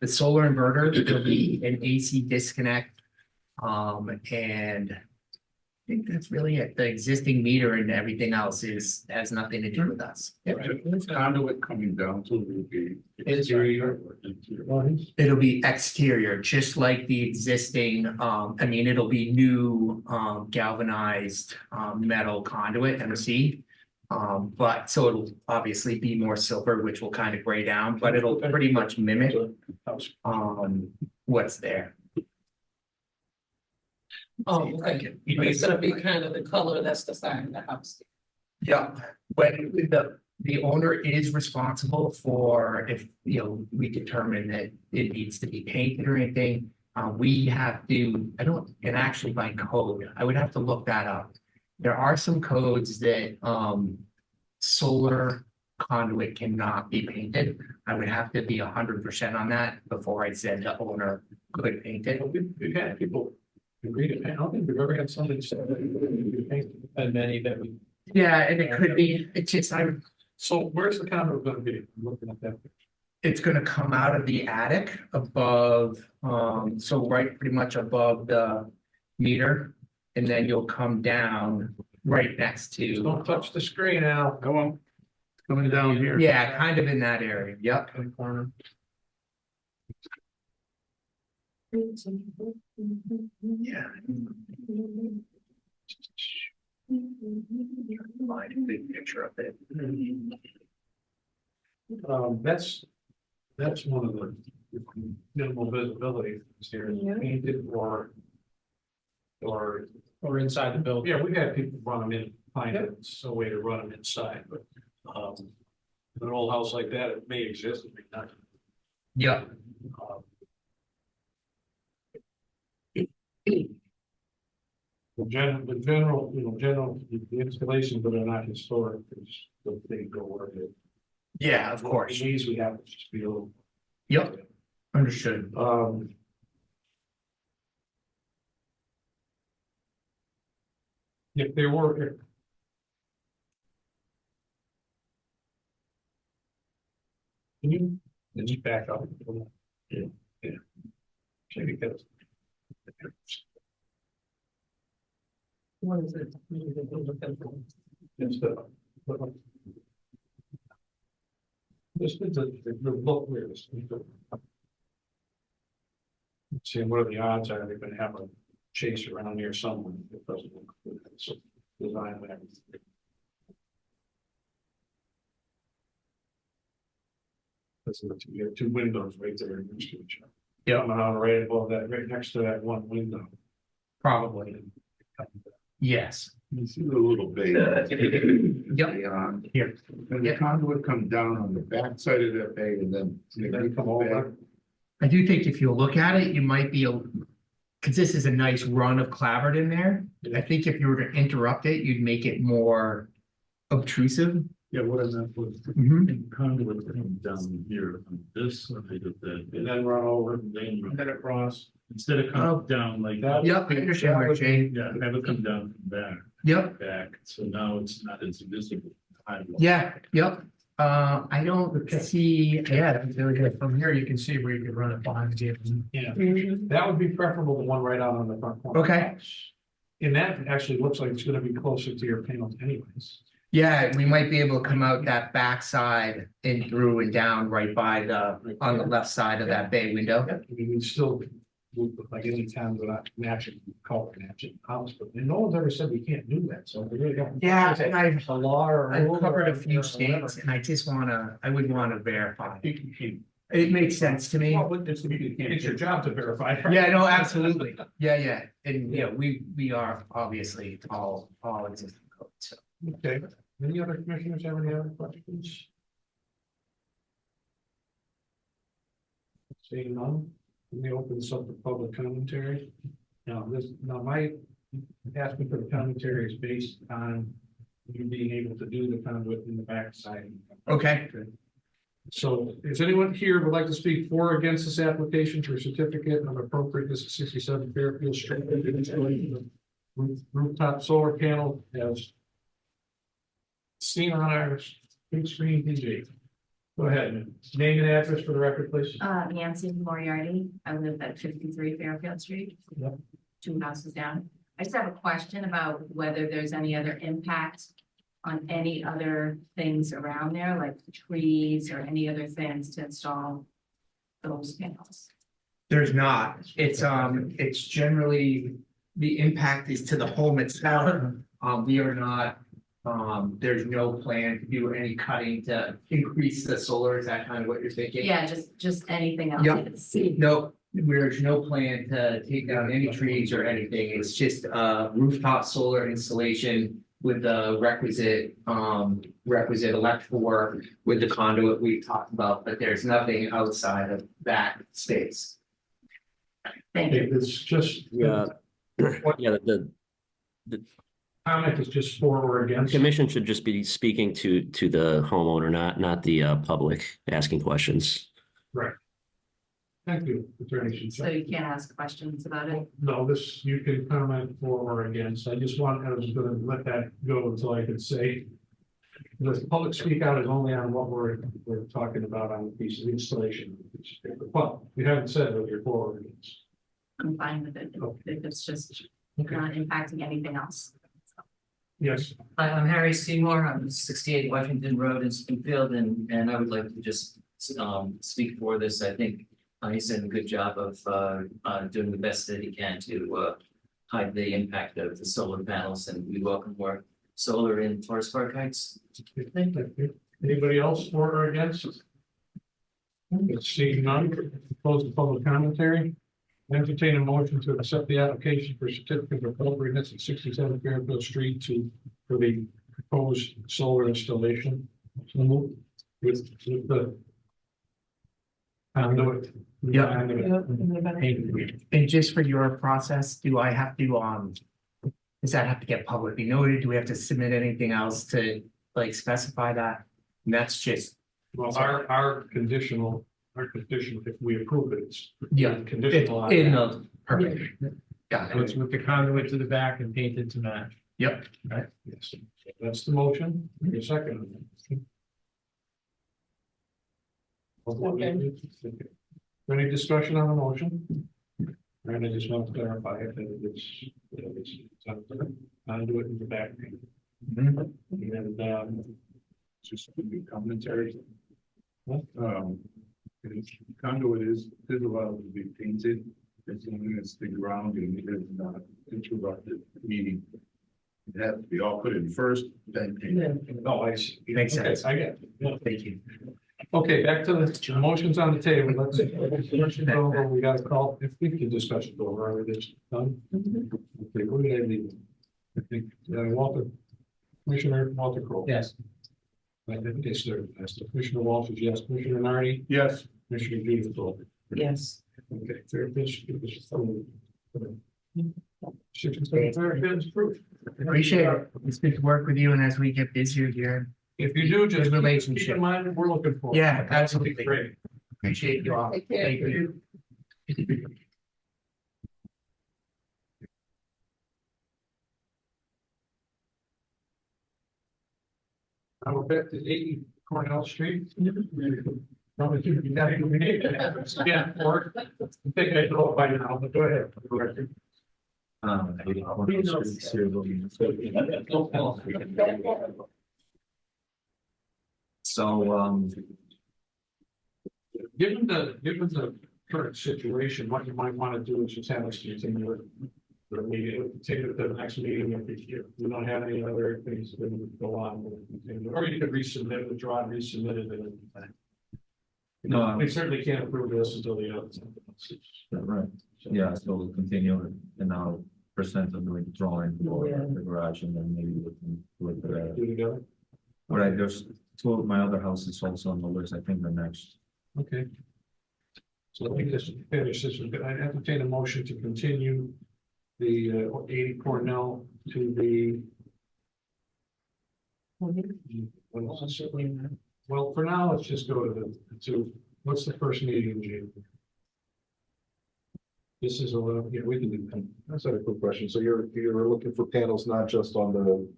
solar inverter, there'll be an AC disconnect. And I think that's really it. The existing meter and everything else has nothing to do with us. Conduit coming down to the exterior or interior. It'll be exterior, just like the existing, I mean, it'll be new, galvanized, metal conduit, MC. But so it'll obviously be more silver, which will kind of gray down, but it'll pretty much mimic, what's there. Oh, okay. It's gonna be kind of the color that's the side of the house. Yeah, when the owner is responsible for if, you know, we determine that it needs to be painted or anything. We have to, I don't, and actually by code, I would have to look that up. There are some codes that, solar conduit cannot be painted. I would have to be 100% on that before I said the owner could paint it. We've had people agree to paint. I don't think we've ever had somebody say that we paint, and many that we. Yeah, and it could be, it's just, So where's the conduit gonna be? I'm looking at that. it's gonna come out of the attic above, so right pretty much above the meter. And then you'll come down right next to, Don't touch the screen, Al. Come on, coming down here. yeah, kind of in that area, yep. In the corner. Yeah. Find a big picture of it. That's one of the minimal visibility things here, is painted or inside the building. Yeah, we've had people run them in, find it's a way to run them inside, but in an old house like that, it may exist, it may not. Yep, The general, the installations that are not historic is the thing go where it. yeah, of course, These we have to just be a little. yep, understood. If there were. Can you back up? Yeah. Should be good. What is it? It's the. This is the look where this. See, what are the odds are they're gonna have a chase around here somewhere that doesn't look good. So design and everything. This is, you have two windows right there next to each other. Yep. Coming out right above that, right next to that one window. Probably, yes. You see the little bay. Yep. Here. And the conduit comes down on the back side of that bay and then. Then come over. I do think if you look at it, you might be, because this is a nice run of clapboard in there. I think if you were to interrupt it, you'd make it more obtrusive. Yeah, what is that? Mhm. Conduit coming down here on this side of that. And then run over and then across. Instead of coming down like that. Yep, I understand where Jay. Yeah, have it come down from there. Yep, So now it's not as visible. yeah, yep. I don't see, yeah, that's really good. From here, you can see where you could run it behind the gate. Yeah, that would be preferable to one right out on the front corner. Okay. And that actually looks like it's gonna be closer to your panels anyways. Yeah, we might be able to come out that back side and through and down right by the, on the left side of that bay window. You can still like any town without matching color matching house, but no one's ever said we can't do that, so we really don't. Yeah, and I've, A law or. I've rule covered a or- few or states whatever. and I just I would wanna verify. It makes sense to me. Well, but it's your job to verify. Yeah, no, absolutely. Yeah. And, you know, we are obviously all existing code, so. Okay, any other commissioners have any other questions? Seeing none, let me open this up to public commentary. Now my asking for the commentary is based on you being able to do the conduit in the backside. Okay. So is anyone here would like to speak for or against this application for a certificate of appropriateness at 67 Fairfield Street? Rooftop solar panel as seen on our big screen TV. Go ahead, name and address for the record, please. Nancy Moriarty. I live at 53 Fairfield Street. Yep. 2 houses down. I just have a question about whether there's any other impact on any other things around there, like trees or any other things to install those panels. There's not, it's generally, the impact is to the home itself. We are not, there's no plan to do any cutting to increase the solar, is that kind of what you're thinking? Yeah, just anything else. Yep. It's- No, there's no plan to take down any trees or anything, it's just rooftop solar installation with the requisite electrical work with the conduit we talked about, but there's nothing outside of that space. Thank you. It's just. Yeah. Yeah, the Comment is just for or against. commission should just be speaking to the homeowner, not the public asking questions. Thank you, Attorney So Shinshek. you can't ask questions about it? No, this, you can comment for or against. I was gonna let that go until I could say. The public speak out is only on what we're talking about on the piece of installation. Well, you haven't said whether you're for or against. I'm fine with it if it's just not impacting anything else. Yes, Hi, I'm Harry Seymour. I'm 68 Washington Road in Springfield, and I would like to just speak for this. I think he's done a good job of doing the best that he can to hide the impact of the solar panels, and we welcome more solar in Forest Park Heights. thank you. Anybody else for or against? Seeing none, close the public commentary. Entertain a motion to accept the application for certificate of appropriateness at 67 Fairfield Street for the proposed solar installation. So moved with the conduit. Yeah. Conduit. And just for your process, do I have to, does that have to get publicly noted? Do we have to submit anything else to like specify that? And that's just, Well, our conditional, if we approve it, it's. Yeah. Conditional. on in that. the, perfect. Got So it. it's with the conduit to the back and painted to match. Yep. Yes, that's the motion. Your second. Any discussion on the motion? And I just want to clarify it that it's conduit in the back. And Just a commentary. Conduit is allowed to be painted as long as the ground and it is not interrupted, meaning it has to be all put in first, then painted. oh, I see. Makes sense. Okay, I get it. Yeah. Thank you. Okay, back to the motions on the table. Let's discussion over. We got a call. If we can discussion over, are we just done? Okay, where did I leave? I think Commissioner Walter Crowe. Yes. I think it's there. That's the Commissioner Walters, yes. Commissioner Nardi, Yes, Commissioner Judith Gold. Yes. Okay, Fairfield is approved. 67 Fairfield is approved. Appreciate it. It's good to work with you, and as we get busier here, If you do, just Good keep relationship. in mind what we're looking for. Yeah, That would be absolutely. Great. appreciate you all. Thank you. I will bet to 80 Cornell Street. Probably should be that. Yeah, or I think I know it by now, but go ahead. So, Given the current situation, what you might want to do is just have us continue it. The meeting, take it to the next meeting if we don't have any other things that would go on. We'll continue. Or you could resubmit, withdraw, resubmit it. No, We certainly can't approve this until the other. right, yeah, so we'll continue it and I'll present them the drawing for the garage and then maybe we can with the. Do together. What I just told my other house is also on the list, I think the next. Okay. So let me just finish this. I entertain a motion to continue the 80 Cornell to the. Well, for now, let's just go to what's the first meeting in January? This is a little, yeah, we can do that. That's a quick question. So you're looking for panels not just on the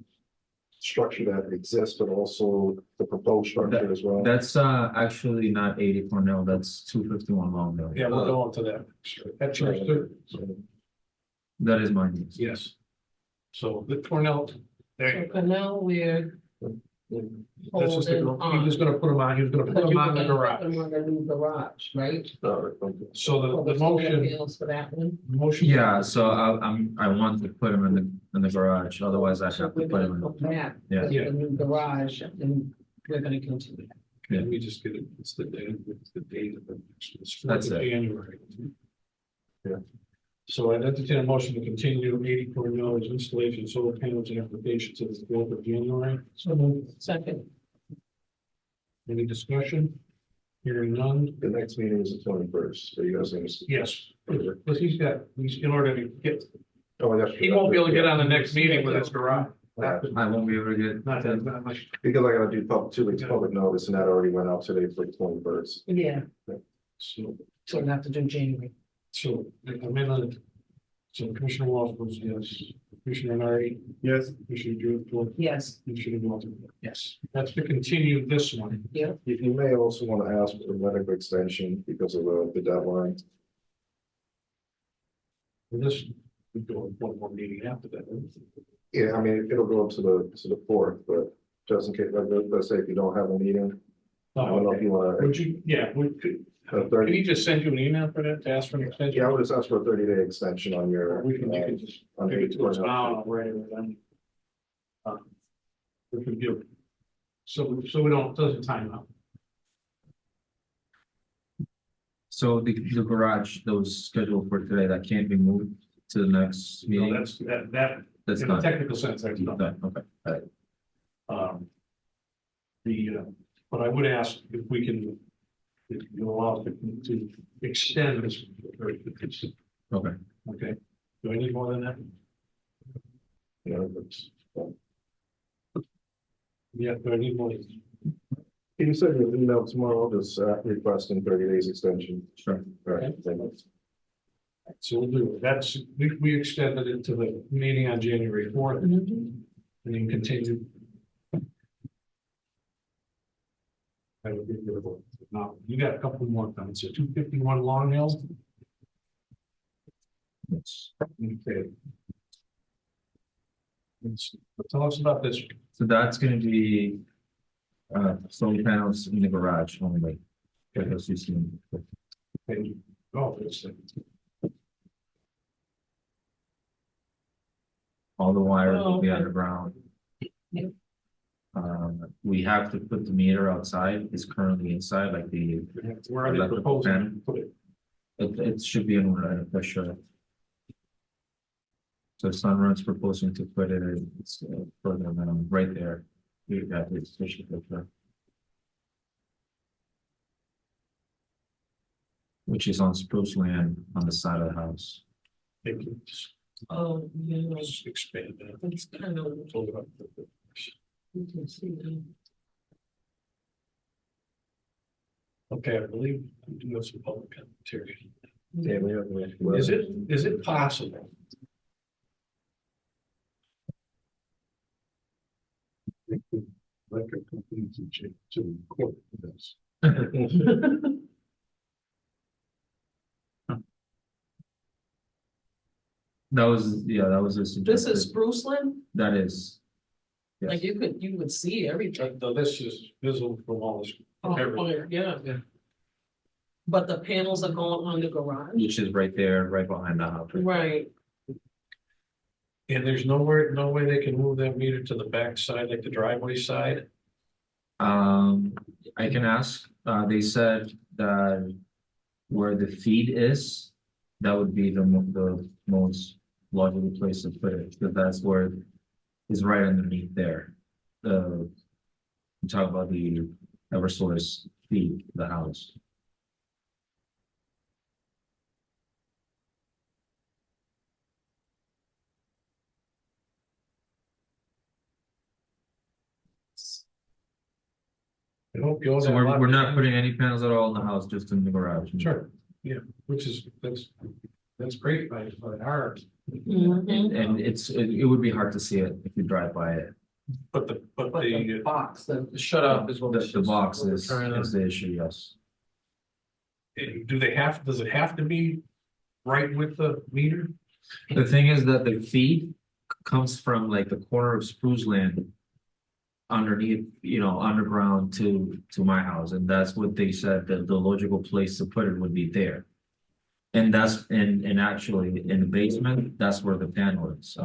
structure that exists, but also the proposed structure as well? That's actually not 80 Cornell, that's 251 Longdale. Yeah, we'll go on to that. That's your, That is mine. yes. So the Cornell, there, But now we're. that's just, he was gonna put them on, he was gonna put them on the garage. On the new garage, right? So the motion, Bills for that one. motion. Yeah, so I want to put them in the garage, otherwise I So have to we're put gonna them come back Yeah. with the new garage and we're gonna continue. Let me just get it, it's the date of the. That's it. January. Yeah. So I'd entertain a motion to continue 80 Cornell's installation of solar panels and applications to the 4th of January. So second, Any discussion? Hearing none, The next meeting is the 21st. So you guys understand? yes, because he's in order to get, Oh, that's. he won't be able to get on the next meeting with his garage. I won't be able to get. Not that much. Because I gotta do 2 weeks public notice and that already went out today for the 21st. yeah, So, so we have to do January. so I'm in on, so Commissioner Walsh was yes, Commissioner Nardi, Yes. Commissioner Drew, Yes, Commissioner Walton. Yes, that's to continue this one. You may also want to ask for a medical extension because of the deadline. This, we go one more meeting after that. Yeah, I mean, it'll go up to the 4th, but just in case, let's say if you don't have a meeting, I don't know if you want Would you, yeah, would, could to. he just send you an email for that to ask for an extension? Yeah, I would just ask for a 30-day extension on your. We can, you can just on give it to us your- now, right, and then. We can do. So we don't, doesn't time out. So the garage that was scheduled for today, that can't be moved to the next No, meeting? that's, that, That's in a not. technical sense, that's not. Okay. But I would ask if we can, if you allow to extend this. Okay. Okay, do I need more than that? Yeah, that's- Yeah, do I need more? Can you send me an email tomorrow, just requesting 30 days extension? Sure. All right, thank you. So we'll do it. That's, we extended it to the meeting on January 4th and then continue. That would be good. Now, you got a couple more comments. So 251 Long Hill. Okay. Tell us about this. So that's gonna be solar panels in the garage only. Because you see, Page. Oh, it's all the wires will be Oh, okay. underground. Yep. We have to put the meter outside, it's currently inside, like where are they electrical proposing panel. to put it? It should be in for sure. So Sunrun's proposing to put it, it's further than right there. We got this station picture. Which is on Spruce Land on the side of the house. They can just oh, yeah, expand that. it's kind of, Hold it up. you can see that. Okay, I believe we do have some public commentary. Yeah, we have. Is it possible? Like a complete to court this. That was, yeah, that was a This suggestion. is Spruceland, That is. like Yes, you would see everything. Though this is visible from all this. Oh, everything. yeah, yeah. But the panels are going on the garage, which is right there, right behind the house. right? And there's nowhere, no way they can move that meter to the back side, like the driveway side? I can ask, they said that where the feed is, that would be the most logical place to put it, because that's where it's right underneath there. You talk about the Eversource feed, the house. I hope you all So got a lot we're of- not putting any panels at all in the house, just in the garage. Sure, yeah, which is, that's great, but hard. And it would be hard to see it if you drive by it. But the Box, the The shut off is what. The box what we're is trying to- the issue, yes. does it have to be right with the meter? The thing is that the feed comes from like the corner of Spruce Land underneath, underground to my house, and that's what they said that the logical place to put it would be there. And that's and actually in the basement, that's where the panel is,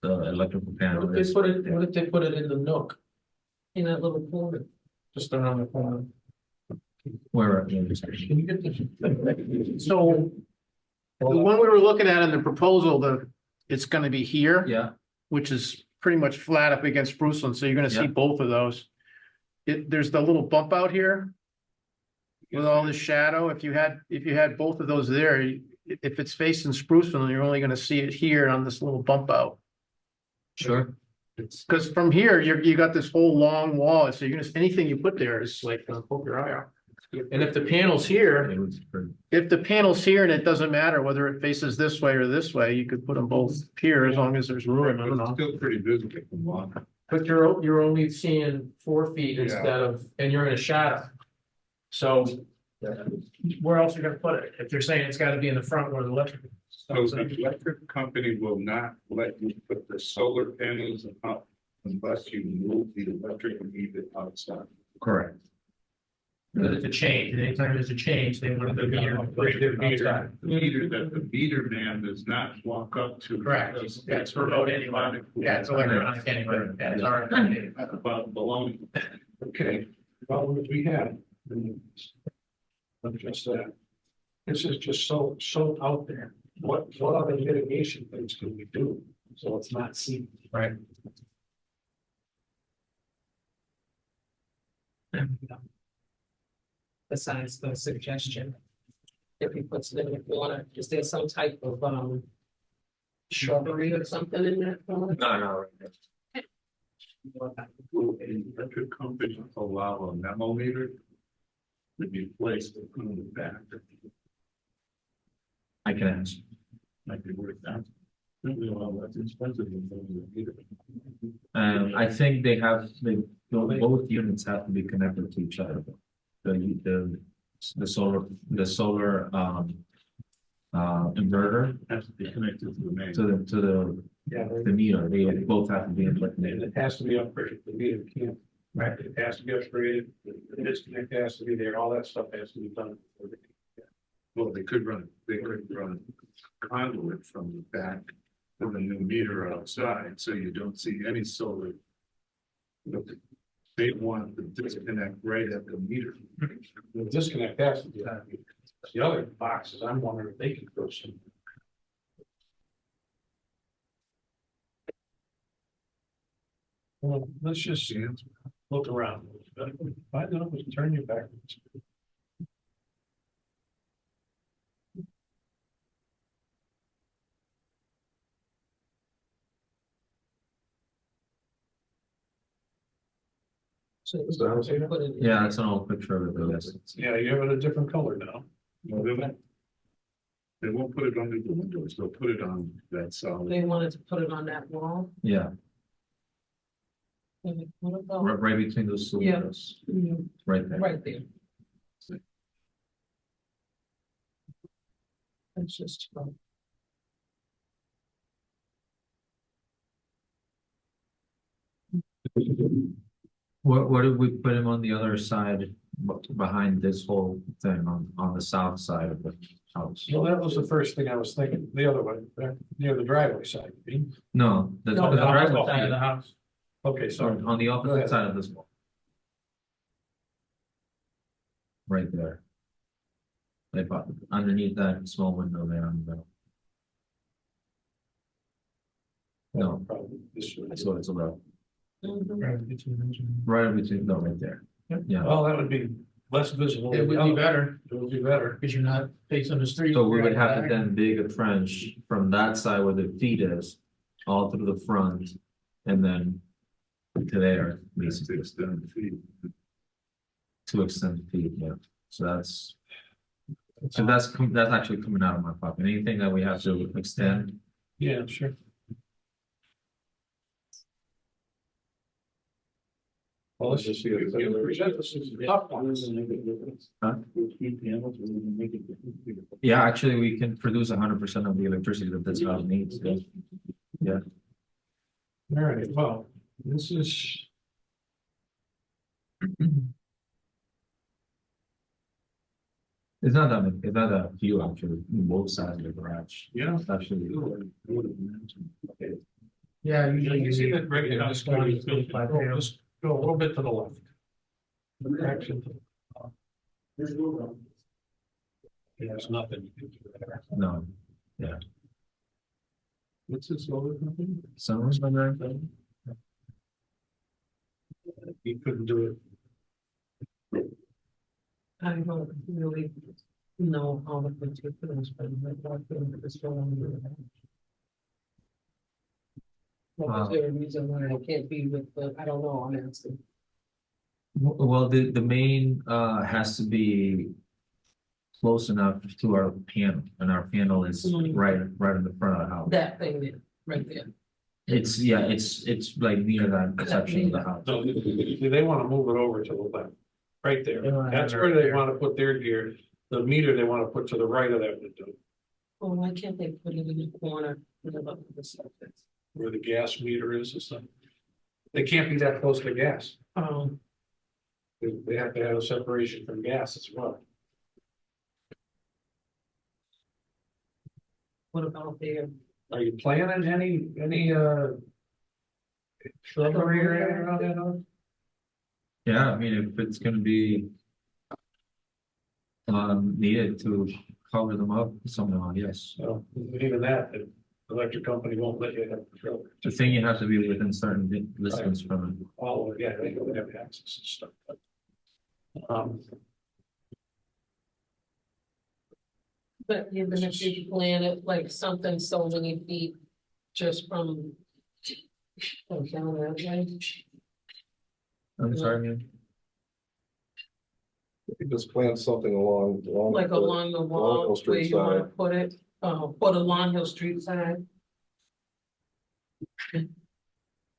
the electrical panel What if is. they put right it, there. what if they put it in the nook, in that little corner. just around the corner? Where? Can you get this? So, The one we were looking at in the proposal, it's gonna be here, Yeah, which is pretty much flat up against Spruceland, so you're gonna see Yeah. both of those. There's the little bump out here. With all this shadow, if you had both of those there, if it's facing Spruceland, you're only gonna see it here on this little bump out. sure. Cause from here, you got this whole long wall, so anything you put there is like, gonna poke your eye out. And if the panel's here, It was pretty- if the panel's here and it doesn't matter whether it faces this way or this way, you could put them both here as long as there's room, I don't know. Still pretty visible from one. but you're only seeing 4 feet Yeah. instead of, and you're in a shadow. So, where else are you gonna put it? If they're saying it's gotta be in the front where the electric. So the electric company will not let you put the solar panels up unless you move the electric meter outside. Correct. But it's a change, anytime there's a change, they want the meter. outside. The meter that the meter man does not walk up to. Correct, that's remote anyway. Yeah, it's electronic anyway, yeah, it's already. About baloney. Okay, well, what we had. Just that. This is just so out there. What other mitigation things can we do? So it's not seen. Right. Besides the suggestion. If he puts it in the corner, is there some type of, shrubbery or something in that corner? No. Will an electric company allow a memo meter to be placed on the back? I can ask. Might be worth that. Well, that's expensive. I think both units have to be connected to each other. The solar inverter Has to be connected to the main. to Yeah, the meter, they both have to be implemented. it has to be upgraded. The meter can't, right? It has to be upgraded. The disconnect has to be there. All that stuff has to be done. Well, they could run conduit from the back of the new meter outside, so you don't see any solar. But they want the disconnect right at the meter. The disconnect has to be. The other boxes, I'm wondering if they can go some. Well, let's just look around. Find out, we turn you backwards. So it's gonna be put in- Yeah, that's an old picture of it, yes. Yeah, you have it a different color now. Well, they won't put it under the windows, they'll put it on that solid. They wanted to put it on that wall. Yeah, What about, right between those two Yeah. windows, right there. right there? It's just. What if we put him on the other side behind this whole thing on the south side of the house. Well, that was the first thing I was thinking, the other one, near the driveway side. you mean? No, the No, the driveway opposite side of the side, house. Okay, sorry, so on the Go opposite ahead. side of this wall. Right there. They bought underneath that small window there on the middle. No, probably this one. so it's about Right between- right between, no, right there. Yeah, Well, that would be less visible. It would be better, It would be better. because you're not facing the street. so we would have to Back. then dig a trench from that side where the feet is, all through the front, and then to there, basically. To extend the feet, yeah, so that's actually coming out of my pocket, anything that we have to extend. Yeah, sure. Well, let's just see. Present this as a tough one. Huh? Yeah, actually, we can produce 100% of the electricity that this house needs, yeah. All right, well, this is. It's not that few actually, both sides of the garage. Yeah. It's actually. Yeah, You usually can see that right now, Just just go a little bit to the left. Action. There's nothing. you can do there. No, What's this solar company? someone's been there. You couldn't do it. I don't really know how the particulars, but I want to this one. Was there a reason why I can't be with the, I don't know, I'm asking. Well, the main has to be close enough to our panel, and our panel is right in the front of the house. That thing there, right there. It's like near that section of the house. No, they want to move it over to the left, right there. That's where they want to put their gear. The meter they want to put to the right of that window, Well, why can't they put it in the corner? where the gas meter is or something. They can't be that close to gas. They have to have a separation from gas as well. What about there? Are you planning any shrubbery or anything around that house? Yeah, I mean, if it's gonna be needed to cover them up somehow, yes. So even that, the electric company won't let you have control. The thing, you have to be within certain distance from it. Oh, yeah, they don't have access and stuff. But even if you plan it like something so many feet just from down that way. I'm sorry, man. You just plan something along. Like along the wall where Street you wanna side. put it, put a Long Hill Street side.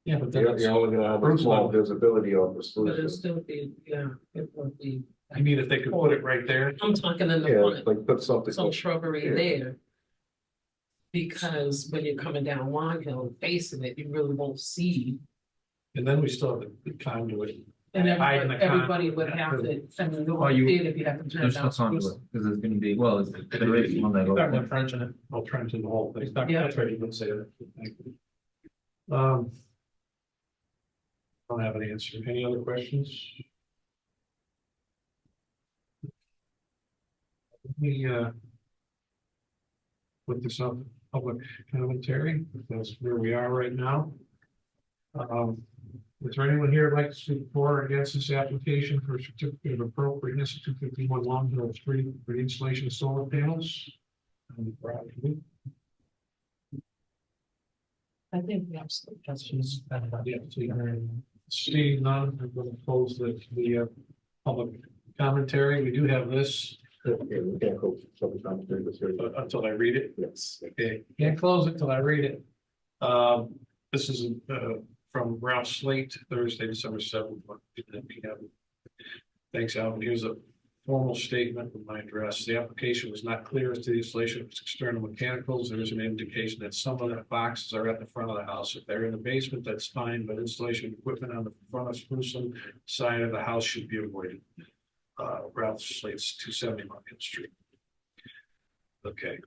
Yeah, but then You're only gonna have a Bruce small level. visibility of the But it'll solution. still be, yeah, it would be, I mean, if they could put it right there. I'm talking in the Yeah, front, like put something. some shrubbery Yeah. there. Because when you're coming down Long Hill, facing it, you really won't see. And then we still have the conduit. And Hide in everybody, the everybody would have to, I mean, the Oh, whole you- theater, if you have to turn There's down. no conduit, because there's gonna be, well, there is one that Start with goes. trenching it, I'll trench in the whole thing. Yeah. That's right, you can say that. Thank you. Don't have an answer. Any other questions? Let me put this up, public commentary, that's where we are right now. Is there anyone here who'd like to speak for or against this application for a certificate of appropriateness at 251 Long Hill Street for the installation of solar panels? I think we have some questions. Yeah, seeing none, I'm going to close the public commentary. We do have this We can't go public commentary this year. until I read it. Yes. Okay, can't close it till I read it. This is from Ralph Slate, Thursday, December 7th. Thanks, Alvin. Here's a formal statement with my address. The application was not clear as to the installation of external mechanicals. There is an indication that some of the boxes are at the front of the house. If they're in the basement, that's fine, but installation of equipment on the front of Spruceland side of the house should be avoided. Ralph Slate's 270 Market Street. Okay,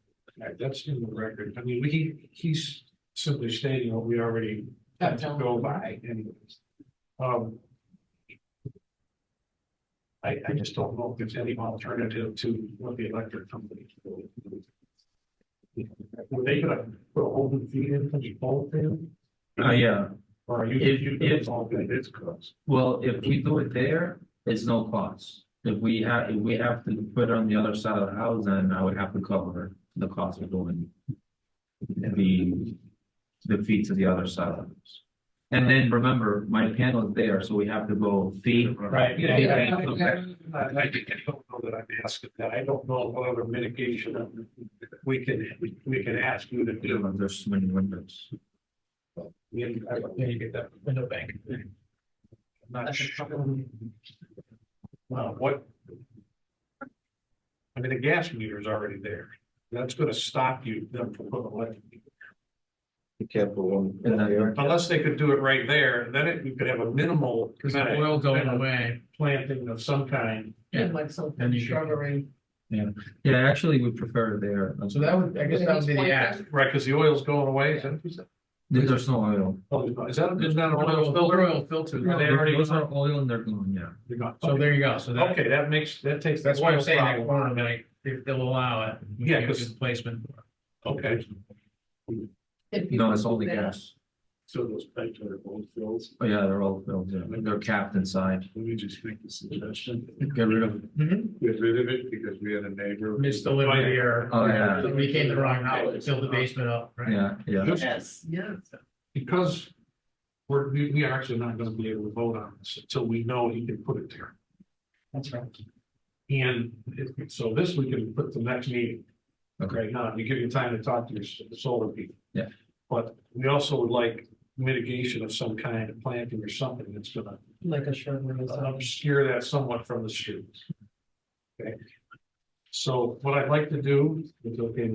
all right, that's in the record. I mean, he's simply stating what we already had to go by anyways. I just don't know if there's any alternative to what the electric company. Were they gonna put a whole new feed in from the pole field? Yeah, Or are you? If- All good, it's close. well, if we do it there, it's no cost. If we have to put it on the other side of the house, then I would have to cover the cost of doing the feet to the other side of the house. And then remember, my panel is there, so we have to go feet. Right, Yeah. I don't know that I'm asking that. I don't know what other mitigation we can ask you to do. There's so many windows. Yeah, you get that window bank. I'm not sure. Well, what? I mean, the gas meter is already there. That's gonna stop you them from putting electric. You can't put one. And then- Unless they could do it right there, then we could have a minimal. Because the oil going away. Planting of some kind. Yeah. Like something And you could- shrubbery. Yeah, actually, we prefer it there. So that would, I guess that would be the ask. Right, because the oil's going away, is that what you said? There's no oil. Oh, is that an oil Those filter? oil filters. Are they already Those gone? are oil and they're gone, yeah. They're gone. So there you go. So that, Okay, that takes. that's the why I'm oil saying that problem corner, out of it. like, if they'll allow it. we Yeah, can 'cause- do Replacement. Okay. No, it's only gas. So those pipes are both filled. Oh, yeah, they're all filled, yeah. They're capped inside. Let me just make a suggestion. Get rid of, Get rid of it because we had a neighbor. Misdelivery or. Oh, yeah. We came to the wrong house, filled the basement up, right? yeah. Yes, yes. Because we are actually not gonna be able to vote on this until we know he can put it there. That's right. And so this we can put the next meeting. Okay. Right now, we give you time to talk to your solar people. Yeah. But we also would like mitigation of some kind of planting or something that's gonna Like a shrubbery or something. obscure that somewhat from the streets. Okay. So what I'd like to do is, okay,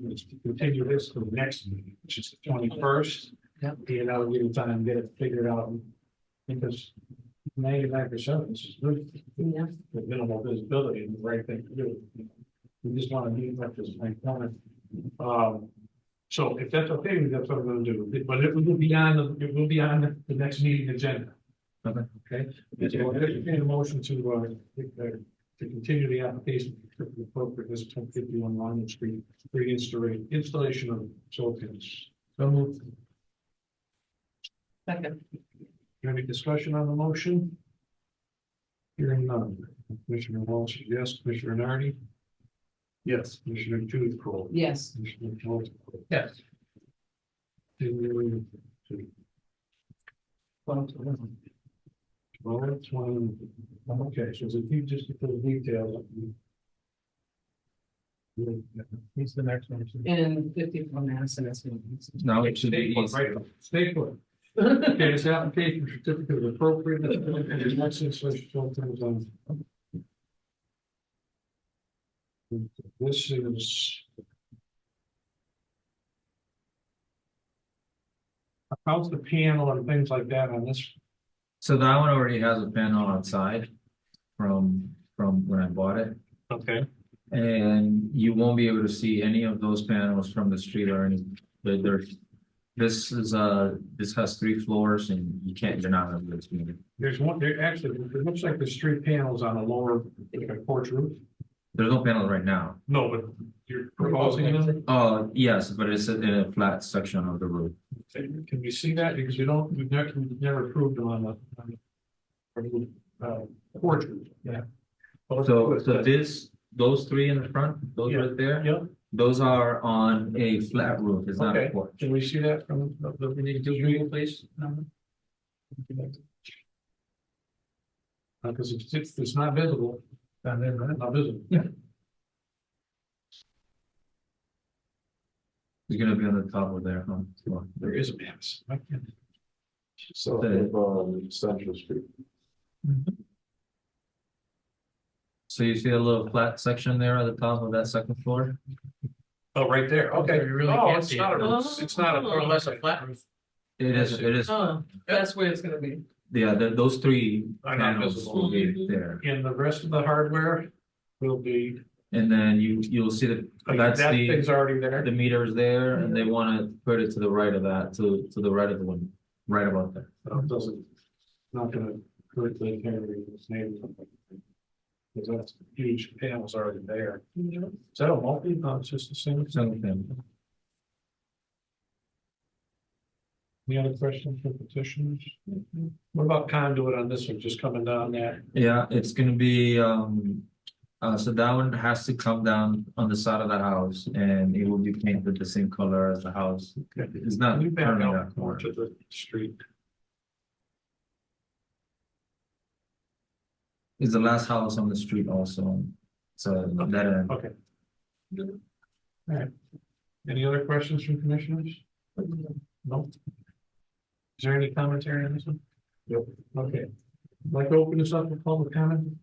is to continue this to the next meeting, which is the 21st. Yep. And I'll give you time to get it figured out, because 99% of this is good. Yeah. With minimal visibility and the right thing to do. We just want to meet up this my point. So if that's okay, that's what I'm gonna do, but it will be on the next meeting agenda. Okay. Okay, so I'll entertain a motion to continue the application for the appropriateness of 1051 Longwood Street for the installation of solar panels. So moved. Second. Any discussion on the motion? Hearing none. Commissioner Walsh, yes. Commissioner Nardi? Yes. Commissioner Toothcroll? Yes. Commissioner Jones? Yes. Well, 20. Okay, so if you just get the details. He's the next one. And 54 Madison is. Now it should be easy. Stay put. Okay, this application certificate of appropriateness and the next installation terms on. This is. How's the panel and things like that on this? So that one already has a panel outside from when I bought it. Okay. And you won't be able to see any of those panels from the street or any, this has 3 floors and you're not gonna be able to see it. There's one, there actually, it looks like there's 3 panels on a lower porch roof. There's no panel right now. No, but you're proposing them? Yes, but it's in a flat section of the roof. Can we see that? Because we've never approved them on the porch roof. Yeah. So those 3 in the front, those Yeah. right there, Yep. those are on a flat roof, it's not a Okay. porch. Can we see that from the view, please? Because it's not visible. Not visible. It's gonna be on the top of there, huh? So, There is a mass. So, Central Street. So you see a little flat section there at the top of that second floor? Oh, right there. Okay. You really Oh, can't it's see not it. a roof. It's not a. More or less a flat roof. It is, Oh, that's where it's gonna be. yeah, those three Are not panels visible. will be there. And the rest of the hardware will be, And then you'll see that, like, that's that thing's the already there. meter is there, and they wanna put it to the right of that, to the right of the one, right about there. So it doesn't, not gonna hurt the integrity of this neighborhood. Because that's huge panels already there. Is that a multi? No, it's just the same. Same thing. Any other questions for petitioners? What about conduit on this one, just coming down there? Yeah, it's gonna be, so that one has to come down on the side of the house, and it will be painted the same color as the house. It's not We back turning out that more corner. to the street. It's the last house on the street also, so that end. Okay. All right. Any other questions from commissioners? No? Is there any commentary on this one? Yep. Okay. I'd like to open this up for public comment.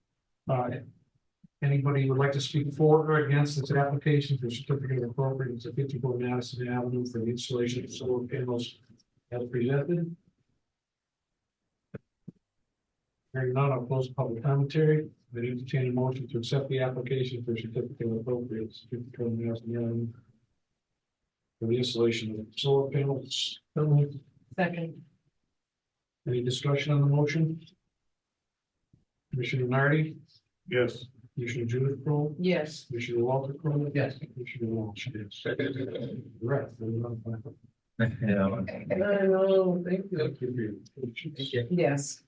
Anybody would like to speak for or against this application for certificate of appropriateness at 54 Madison Avenue for the installation of solar panels as presented? Hearing none, I'll close public commentary. I entertain a motion to accept the application for certificate of appropriateness at 54 Madison Avenue for the installation of solar panels. Second. Any discussion on the motion? Commissioner Nardi? Yes. Commissioner Judith Kroll? Yes. Commissioner Walter Kroll? Yes. Commissioner Walsh? Yes. Right. Yeah. Thank you. Yes.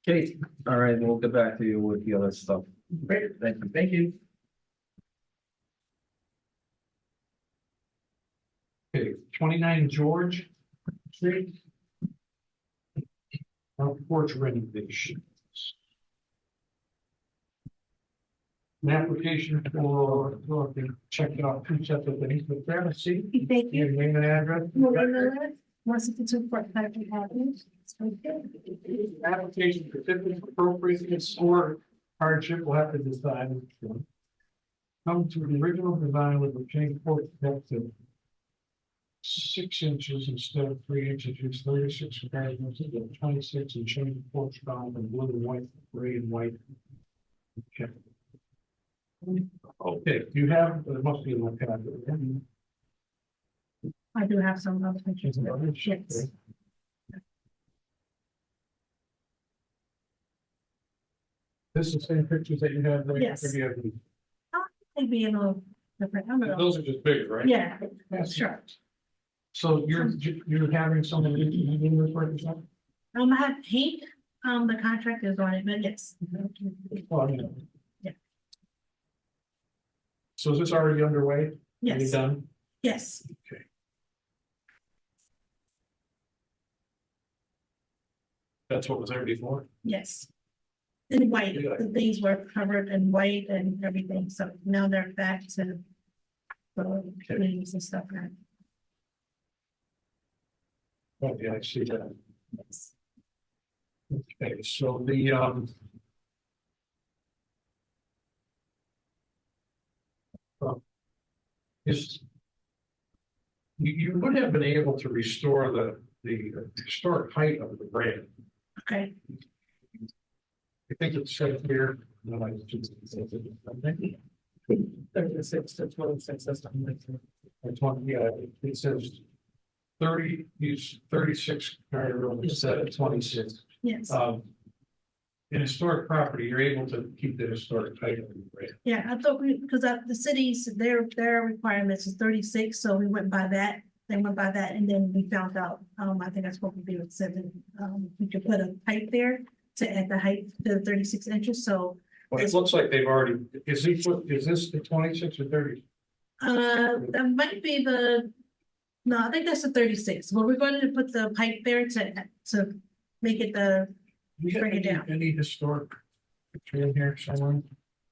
Okay, all right, we'll get back to you with the other stuff. Great, thank you. Okay, 29 George Street. Porch renovation. An application for, check it out, two separate things, but there, let's see. Thank you. Your name and address. 162 Fort Patrick Avenue. Application for certificate of appropriateness or hardship will have to decide. Come to the original design with the change porch depth to 6 inches instead of 3 inches, use 36 comparison to 26 and change the porch down from blue and white, gray and white. Okay. Okay, you have, there must be a look at it. I do have some other pictures. Yes. This is the same pictures that you have there? Yes. Or do you have these? Maybe a little different. I don't know. Those are just bigger, right? Yeah, sure. So you're having someone in this work or something? I have paint, the contract is on it, but yes. Well, yeah. Yeah. So is this already underway? Are you Yes, done? yes. Okay. That's what was there before? Yes. In white, the things were covered in white and everything, so now they're back to the trees and stuff now. Okay, I see that. Yes. Okay, so the is you would have been able to restore the historic height of the grade. Okay, I think it's said here. No, I just- 36 to 26, that's not like. It's one, yeah, it says 30, use 36, instead of 26. yes. In historic property, you're able to keep the historic height of the grade. Yeah, I thought because the cities, their requirements is 36, so we went by that. They went by that, and then we found out, I think I spoke with David, said that, we could put a pipe there to add the height to 36 inches, so. Well, it looks like they've already, is this the 26 or 30? That might be no, I think that's the 36, but we're going to put the pipe there to make it bring it down. Any historic picture in here somewhere?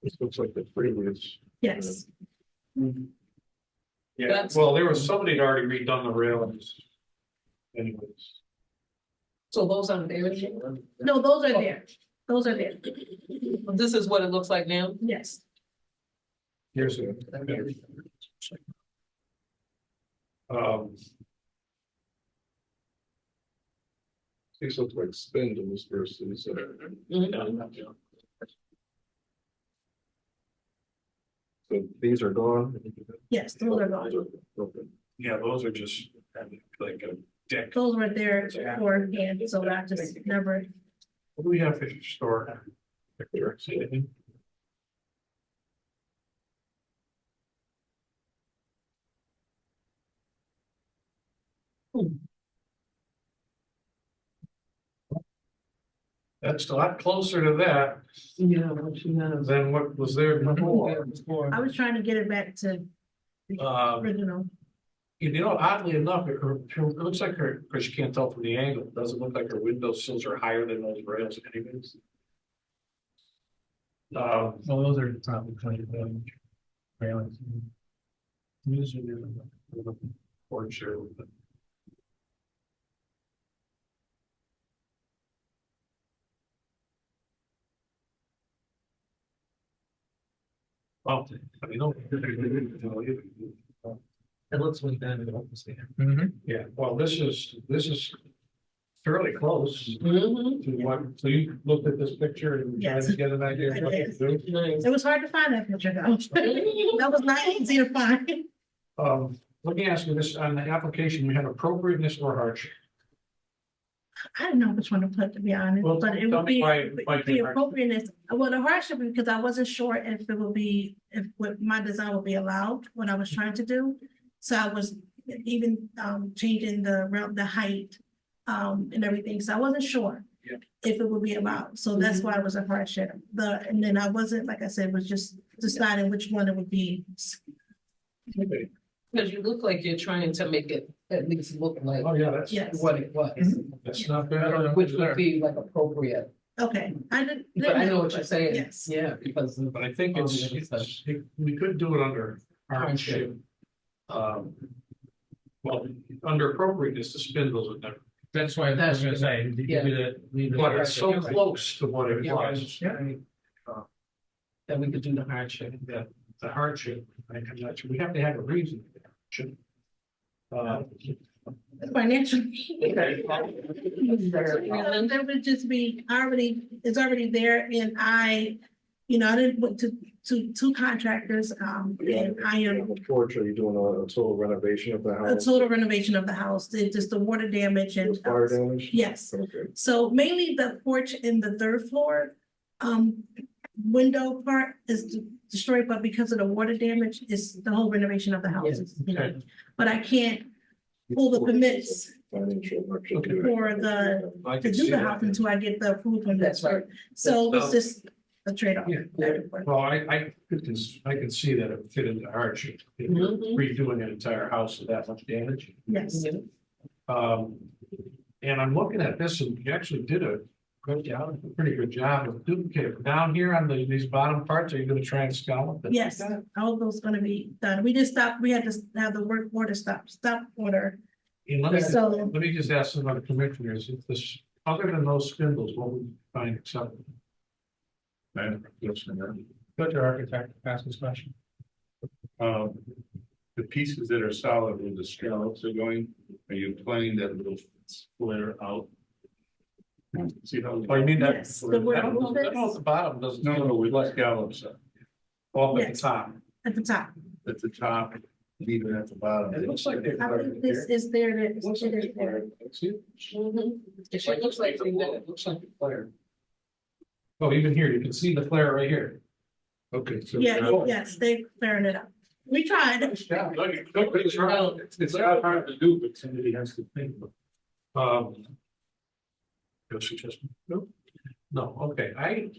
This looks like the previous. Yes, Yeah, That's- well, there was somebody that already redone the railings. Anyways. So those aren't there. no, those are there, those are there, This is what it looks like now. yes. Here's a. These look like spindles versus. So these are gone? Yes, those are gone. Okay. Yeah, those are just like a deck. Those were there beforehand, so I just never, What do we have for store? Picture, see anything? That's a lot closer to that than what was there before. I was trying to get it back to original. You know, oddly enough, it looks like her, because you can't tell from the angle, it doesn't look like her window sills are higher than those rails anyways. Well, those are probably 20 railings. Usually, porch area. Well, I mean, It looks like that. yeah, well, this is fairly close to what, so you looked at this picture and tried Yes. to get an idea of what to do. It was hard to find that picture though. That was not easy to find. Let me ask you this, on the application, we have appropriateness or hardship. I didn't know which one to put, to be honest, Well, but it tell would me be, why- it why would be the hardship. appropriateness. Well, the hardship, because I wasn't sure if it would be, if what my design would be allowed, what I was trying to do. So I was even changing the height and everything, so I wasn't sure. Yeah. If it would be allowed, so that's why it was a hardship. And then I wasn't, like I said, was just deciding which one it would be. Because you look like you're trying to make it at least look like Oh, yeah, that's, Yes, what it was, that's not bad. which would be like appropriate. okay, I didn't. But I know what you're saying. Yes. Yeah, because. But I think we could do it under hardship. Well, under appropriateness, the spindles would never, That's why I was gonna say, leave but it. it's so close to what it was. That we could do the hardship. That the hardship, I'm not sure, we have to have a reason. Should. Financially. There would just be it's already there, and I didn't went to two contractors, and I am Porch, are you doing a total renovation of the a house? total renovation of the house. It's just the water damage and. Fire damage? Yes, Okay. so mainly the porch in the third floor, window part is destroyed, but because of the water damage, it's the whole renovation of the house. Okay. But I can't pull the permits Financial hardship. for the, I to can do see the that. house until I get the approval from That's right. So it's just a trade-off. Yeah. Well, I can see that it fit into hardship. If you're Mhm. redoing an entire house with that much damage. Yes, And I'm looking at this and you actually did a pretty good job of duplicating. Down here on these bottom parts, are you gonna try and scallop it? yes, all those gonna be done. We just stopped, we had to have the work order stop order. And let me, So- let me just ask some other commissioners, if this, other than those spindles, what would you find acceptable? Go to architect, ask this question. The pieces that are solid where the scallops are going, are you planning that little flare out? See how? Oh, you mean that? Yes, the word- I don't know if the bottom doesn't. No, with the scallops Off at the Yes. top. At the top. at the top, even at the bottom. It looks like. I think this is there, that it Looks like is it's there. flared. See it? It looks like It looks like it's flared. Oh, even here, you can see the flare right here. Okay, so. Yeah, yes, they clearing it up. We tried. It's not hard to do, but somebody has to think. No suggestion? No? No, okay,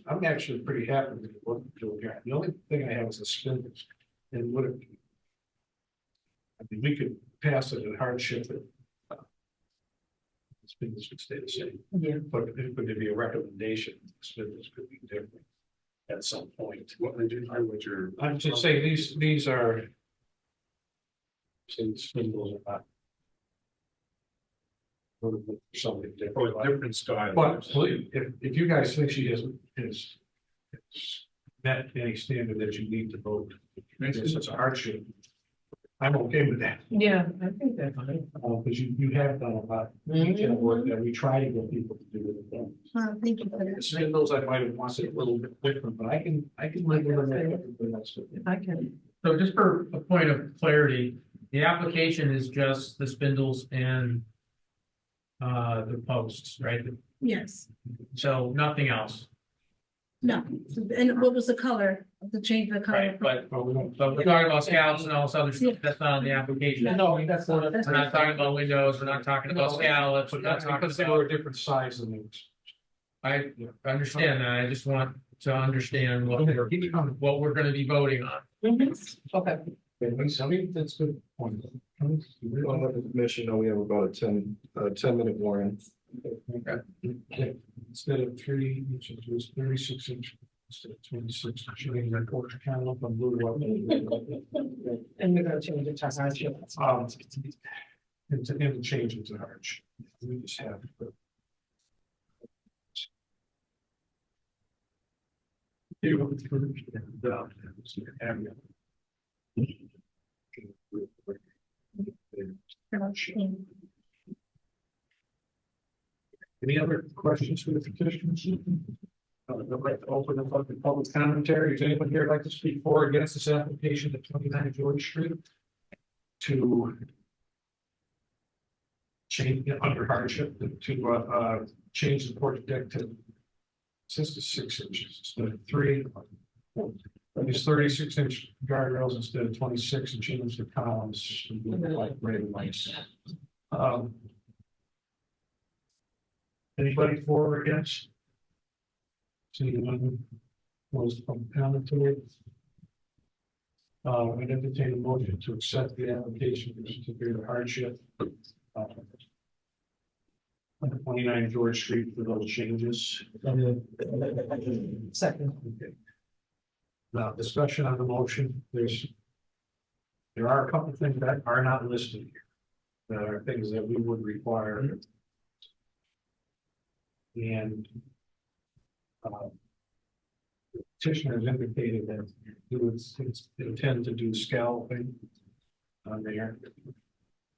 I'm actually pretty happy with what we're doing here. The only thing I have is the spindles. And what if? I mean, we could pass it in hardship. Spindles would stay the same. Yeah. But it would be a recommendation, spindles could be different. At some point. What would you, what your? I'm just saying, these are. Say spindles are not. Something different. Oh, different style. But please, if you guys think she has met any standard that you need to vote, this is a hardship. I'm okay with that, Yeah, I think that's fine. because you have done a lot of detail work that we try to get people to do with them. Thank you for The that. spindles, I might have wanted a little bit different, but I can live with everything else. If I can. So just for a point of clarity, the application is just the spindles and the posts, right? Yes, So nothing else, no, and what was the color, the change of the color? right? But so we're talking about scallops and all this other stuff that's not on the application. No, that's not. We're not talking about windows, we're not talking about scallops, we're But not that's talking because they were a about, different size than these. I understand that, I just want to understand what we're gonna be voting on. Okay. I mean, that's a good point. We don't have the commission, we have about a 10-minute warning. Okay. Instead of 3 inches, it was 36 inches. Instead of 26, showing that porch kind of on blue. And we're gonna change it to hardship. It's a change into hardship. We just have. Any other questions for the petitioners? I'd like to open the public commentary. Does anyone here like to speak for or against this application at 29 George Street? To change under hardship to change the porch deck to 6 inches instead of 3. Use 36-inch guardrails instead of 26 and change the columns to be like red lights. Anybody for or against? See anyone was from commentary? I'd entertain a motion to accept the application for certificate of hardship. On 29 George Street for those changes. Second. Okay. Now, discussion on the motion, there are a couple of things that are not listed here. That are things that we would require. And the petitioner has indicated that it's intend to do scalloping on there.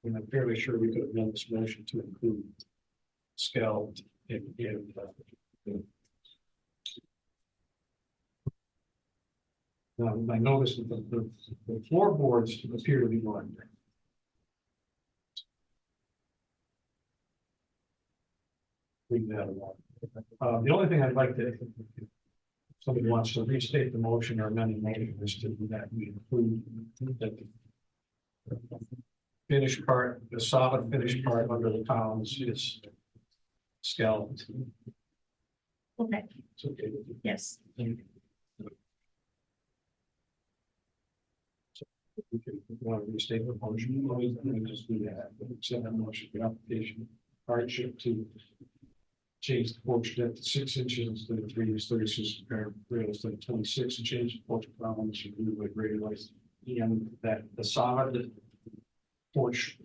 And I'm fairly sure we could have done this motion to include scalloped in I noticed that the floorboards appear to be lined. Leave that alone. The only thing I'd like to, if somebody wants to restate the motion or amend the motion, is to do that we include that the finished part, the solid finished part under the columns is scalloped. Okay, It's okay with you. yes, If you want to restate the motion, always just do that. Accept that motion, the application hardship to change the porch depth to 6 inches instead of 3 inches, 36 instead of 26, and change the porch columns to blue with graded lights. And that the solid porch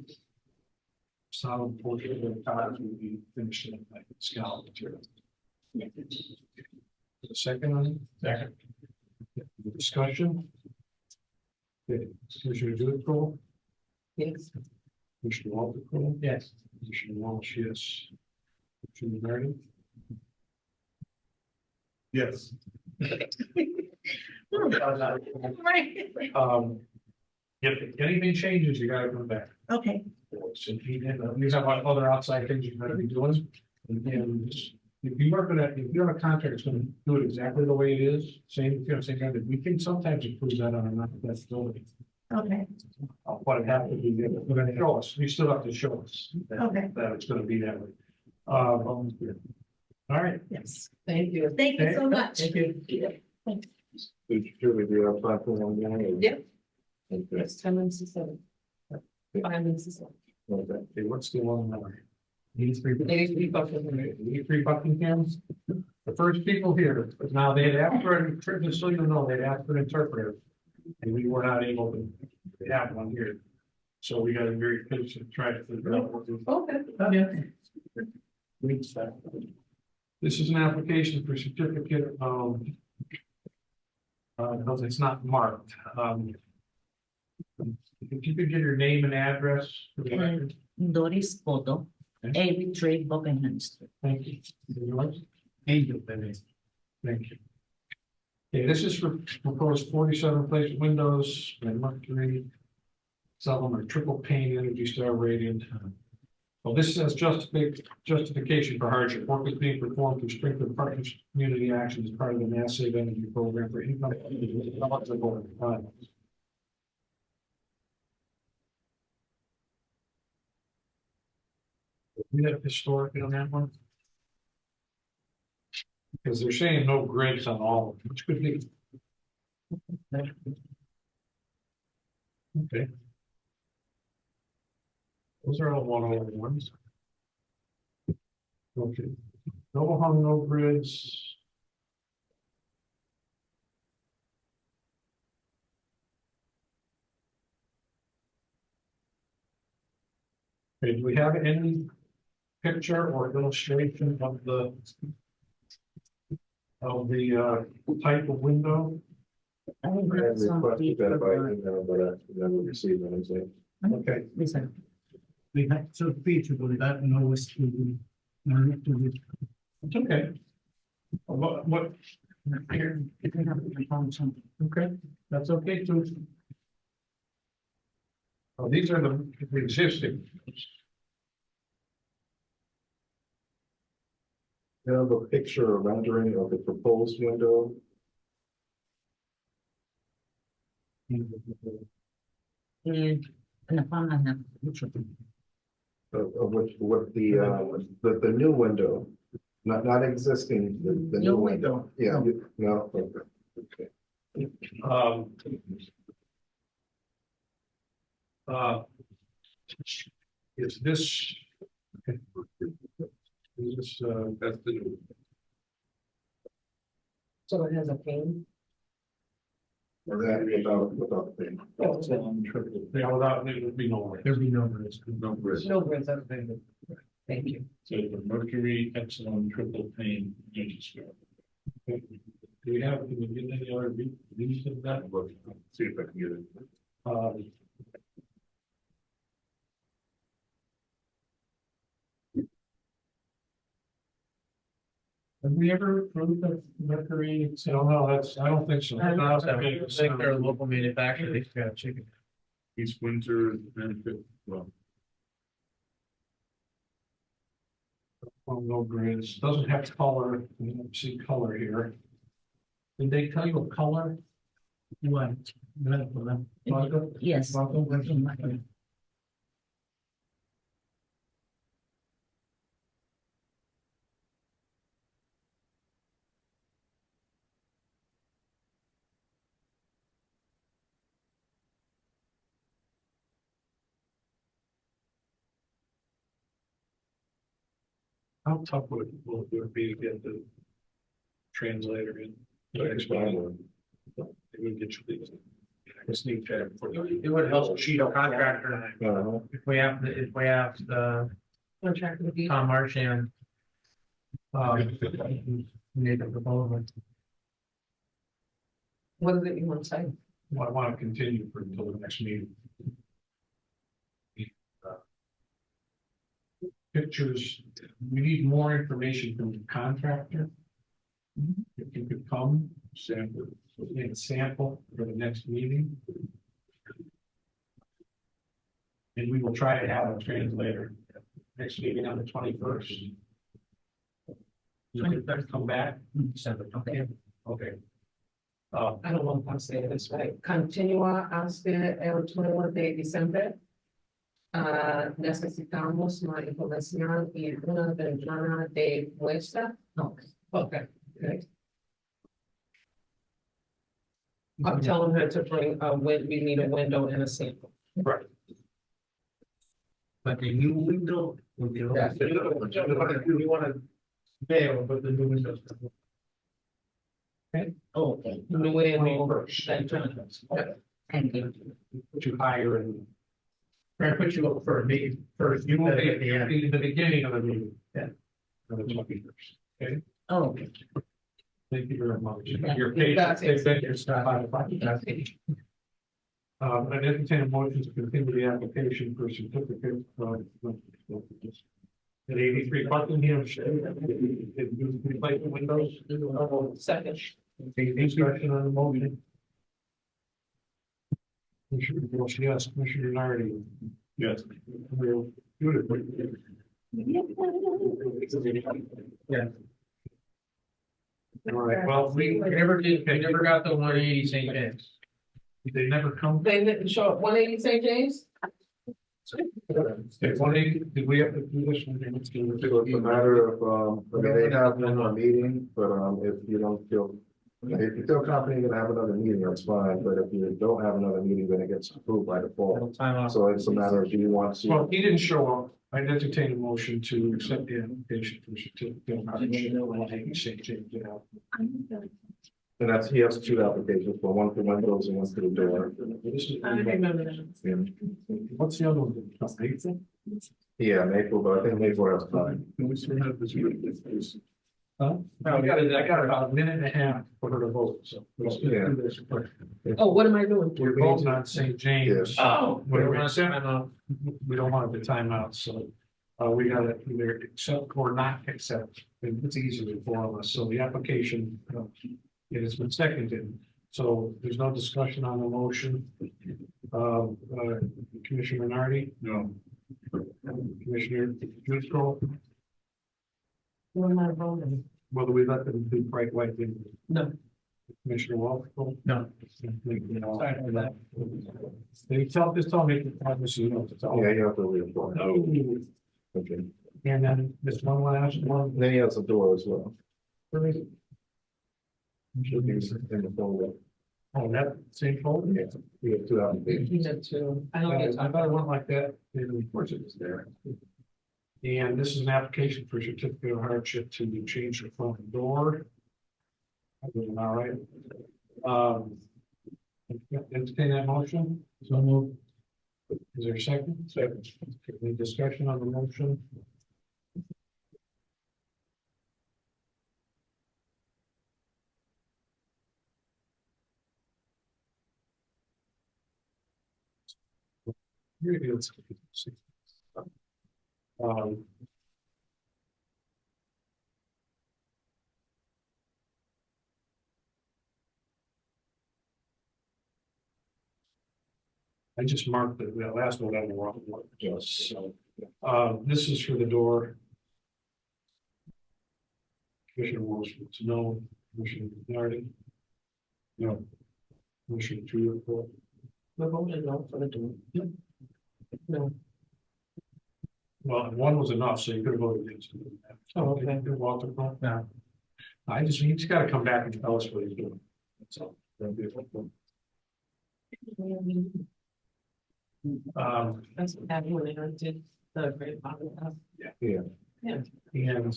of the columns will be finished in like scallop material. The second one? Second. The discussion? Okay, Commissioner Ducal? Yes. Commissioner Walter Cole? Yes. Commissioner Walsh, yes. Commissioner Meredith? Yes. If anything changes, you gotta come back. okay, So these have other outside things you're gonna be doing. And if you're a contractor, it's gonna do it exactly the way it is, same kind of, we can sometimes improve that on a non-flexibility. okay, What it has to be, we're gonna show us, you still have to show us. Okay. That it's gonna be that way. All right. yes. Thank you. Thank you so much. Thank you. Should we do our platform on that? Yep. It's 10 minutes to 7. 5 minutes to 7. Okay, what's the one now? Need three Three Buckinghams. The first people here, but now they'd asked for an interpreter, just so you know, they'd asked for an interpreter. And we were not able to have one here. So we got a very patient, try to figure out what to. Okay. This is an application for certificate of. Because it's not marked. If you could give your name and address for the record. Doris Poto, Okay. 83 Buckingham Street. Thank you. Yours? Angel, that is. Thank you. Okay, this is for proposed 47 place windows and Mercury. Some of them are triple pane Energy Star rated. Well, this says justification for hardship. Work is being performed through Springfield Partners Community Action as part of the Mass Save Energy Program for income. We have historic on that one. Because they're saying no grids on all of them, which could be. Okay. Those are all one-on-one ones. Okay. No hung, no grids. Okay, do we have any picture or illustration of the type of window? I think I that's on requested that by the- email, but I never received anything. Okay. Listen, We had so feasible that no was to. It's okay. What, here, if you have to find something. okay, that's okay too. Oh, these are the existing. You have a picture or rendering of the proposed window. And the farm I have. Of what the new window, not existing, the new New window. window. Yeah, no, okay. Is this? Is this, That's the new. So it has a pane. Or that without the thing. yeah, without, there would be no way. There'd be no risk. No risk. No grids, okay. Thank you. So the Mercury Epsilon triple pane Energy Star. Do we have, can we get any other views of that? See if I can get it. Have we ever approved of Mercury? So, no, I don't think so. I think they're a local manufacturer, they got chicken. East Windsor benefit, well, Oh, no grids, doesn't have color, we don't see color here. Did they tell you what color? What? Yes. How tough will it be to get the translator in? It would get you these. Just need to. It would help cheat a contractor if we have the Contract with you. Tom Marchand. Made the proposal. What is it you want to say? Well, I want to continue for until the next meeting. Pictures, we need more information from the contractor. If you could come, sample, make a sample for the next meeting. And we will try to have a translator next meeting on the 21st. You can come back. Okay. Okay. I don't know if I'm saying this right. Continúa hasta el 21 de diciembre. Necesitamos más información y una ventana de muestra. No. Okay. Okay. I'm telling her to bring we need a window and a sample. Right. But the new window. Yeah. We want to bail, but the new windows. Okay. Okay. New window. Thank you. Put you higher and. I put you up for a meeting first. You will be at the beginning of the meeting. Yeah. On the 21st. Okay, Oh, thank you very much. Yeah. Your patience, they said your stuff. I entertain a motion to continue the application for certificate at 83 Buckingham Street. Replace the windows. Second. Any discussion on the motion? Commissioner Walsh, yes. Commissioner Nardi. Yes. We'll do it. Yeah. All right, well, We never got the 180 St. James. they never come. They didn't show up 180 St. James? 180, did we have to do this one? Let's do it. It's a matter of, I mean, they have one more meeting, but, if you don't feel, if you feel confident you're gonna have another meeting, that's fine, but if you don't have another meeting, then it gets approved by default. Time out. So it's a matter of, do you want Well, to? he didn't show up. I'd entertain a motion to accept the application for certificate of hardship. St. James, get out. And that's, he has two applications, for one for windows and one for the door. I remember that. What's the other one? Yeah, Maple, but I think Maple has time. Huh? I got about a minute and a half for her to vote, so. let's just do this quick. Oh, what am I doing? We're voting on St. James. Oh. We don't want the timeout, so, we gotta either accept or not accept, and it's easy for all of us, so the application, it has been seconded, so there's no discussion on the motion. Commissioner Nardi? No. Commissioner Driscoll, What am I voting? whether we let them do bright white, No. Commissioner Walsh? No. Sorry for that. They tell me to promise you, know, to tell. Yeah, you have to read for it. Oh. Okay. And then this one last one. Then he has a door as well. Where is it? Should be in the folder. Oh, that same folder? Yeah, we have two applications. You said two. I don't get I thought it went like that, and of course it was there. And this is an application for certificate of hardship to change the front door. I'm doing all right. Entertain that motion? So move. Is there a second? Second. Any discussion on the motion? Maybe let's. I just marked the last one on the wrong one, just so, this is for the door. Commissioner Walsh, no, Commissioner Nardi. No. Commissioner Drew. The vote is no for the door. No. Well, one was enough, so you could have voted against it. Oh, okay. You're welcome. No. He just gotta come back and tell us what he's doing. That's all. That'd be helpful. That's what happened when I did the great bottom. Yeah. Yeah. And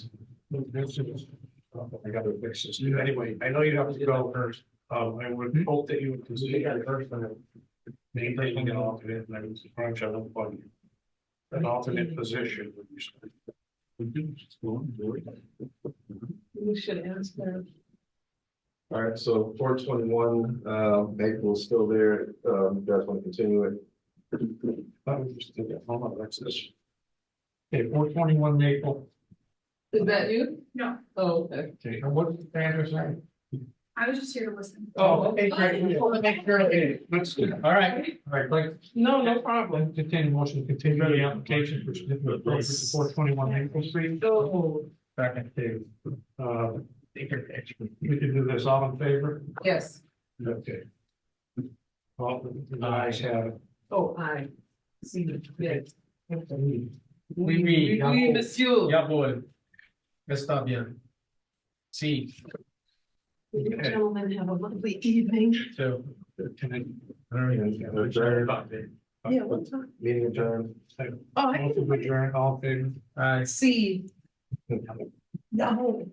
this is, I gotta fix this. Anyway, I know you have to go first. I would hope that you would consider the first one. Maintaining an alternate, and I was trying to look an alternate position. We should ask her. All right, so 421, Maple's still there. You guys want to continue it? Okay, 421 Maple. Is that you? No, Oh, okay. Okay, and what's the address? I was just here to listen. Oh, okay, great. That's good. All right, like. No problem. Entertain a motion to continue the application for certificate of appropriate to 421 Maple Street. So, Second, Dave. We can do this all in favor? yes. Okay. All the ayes have it. Oh, I see. Yes. Oui, monsieur. yeah, boy. Está bien. Sí. You gentlemen have a lovely evening. So. Can I? Adjourned. Yeah, what time? Meeting adjourned. Oh, I Motion to adjourn, all in favor? see. No.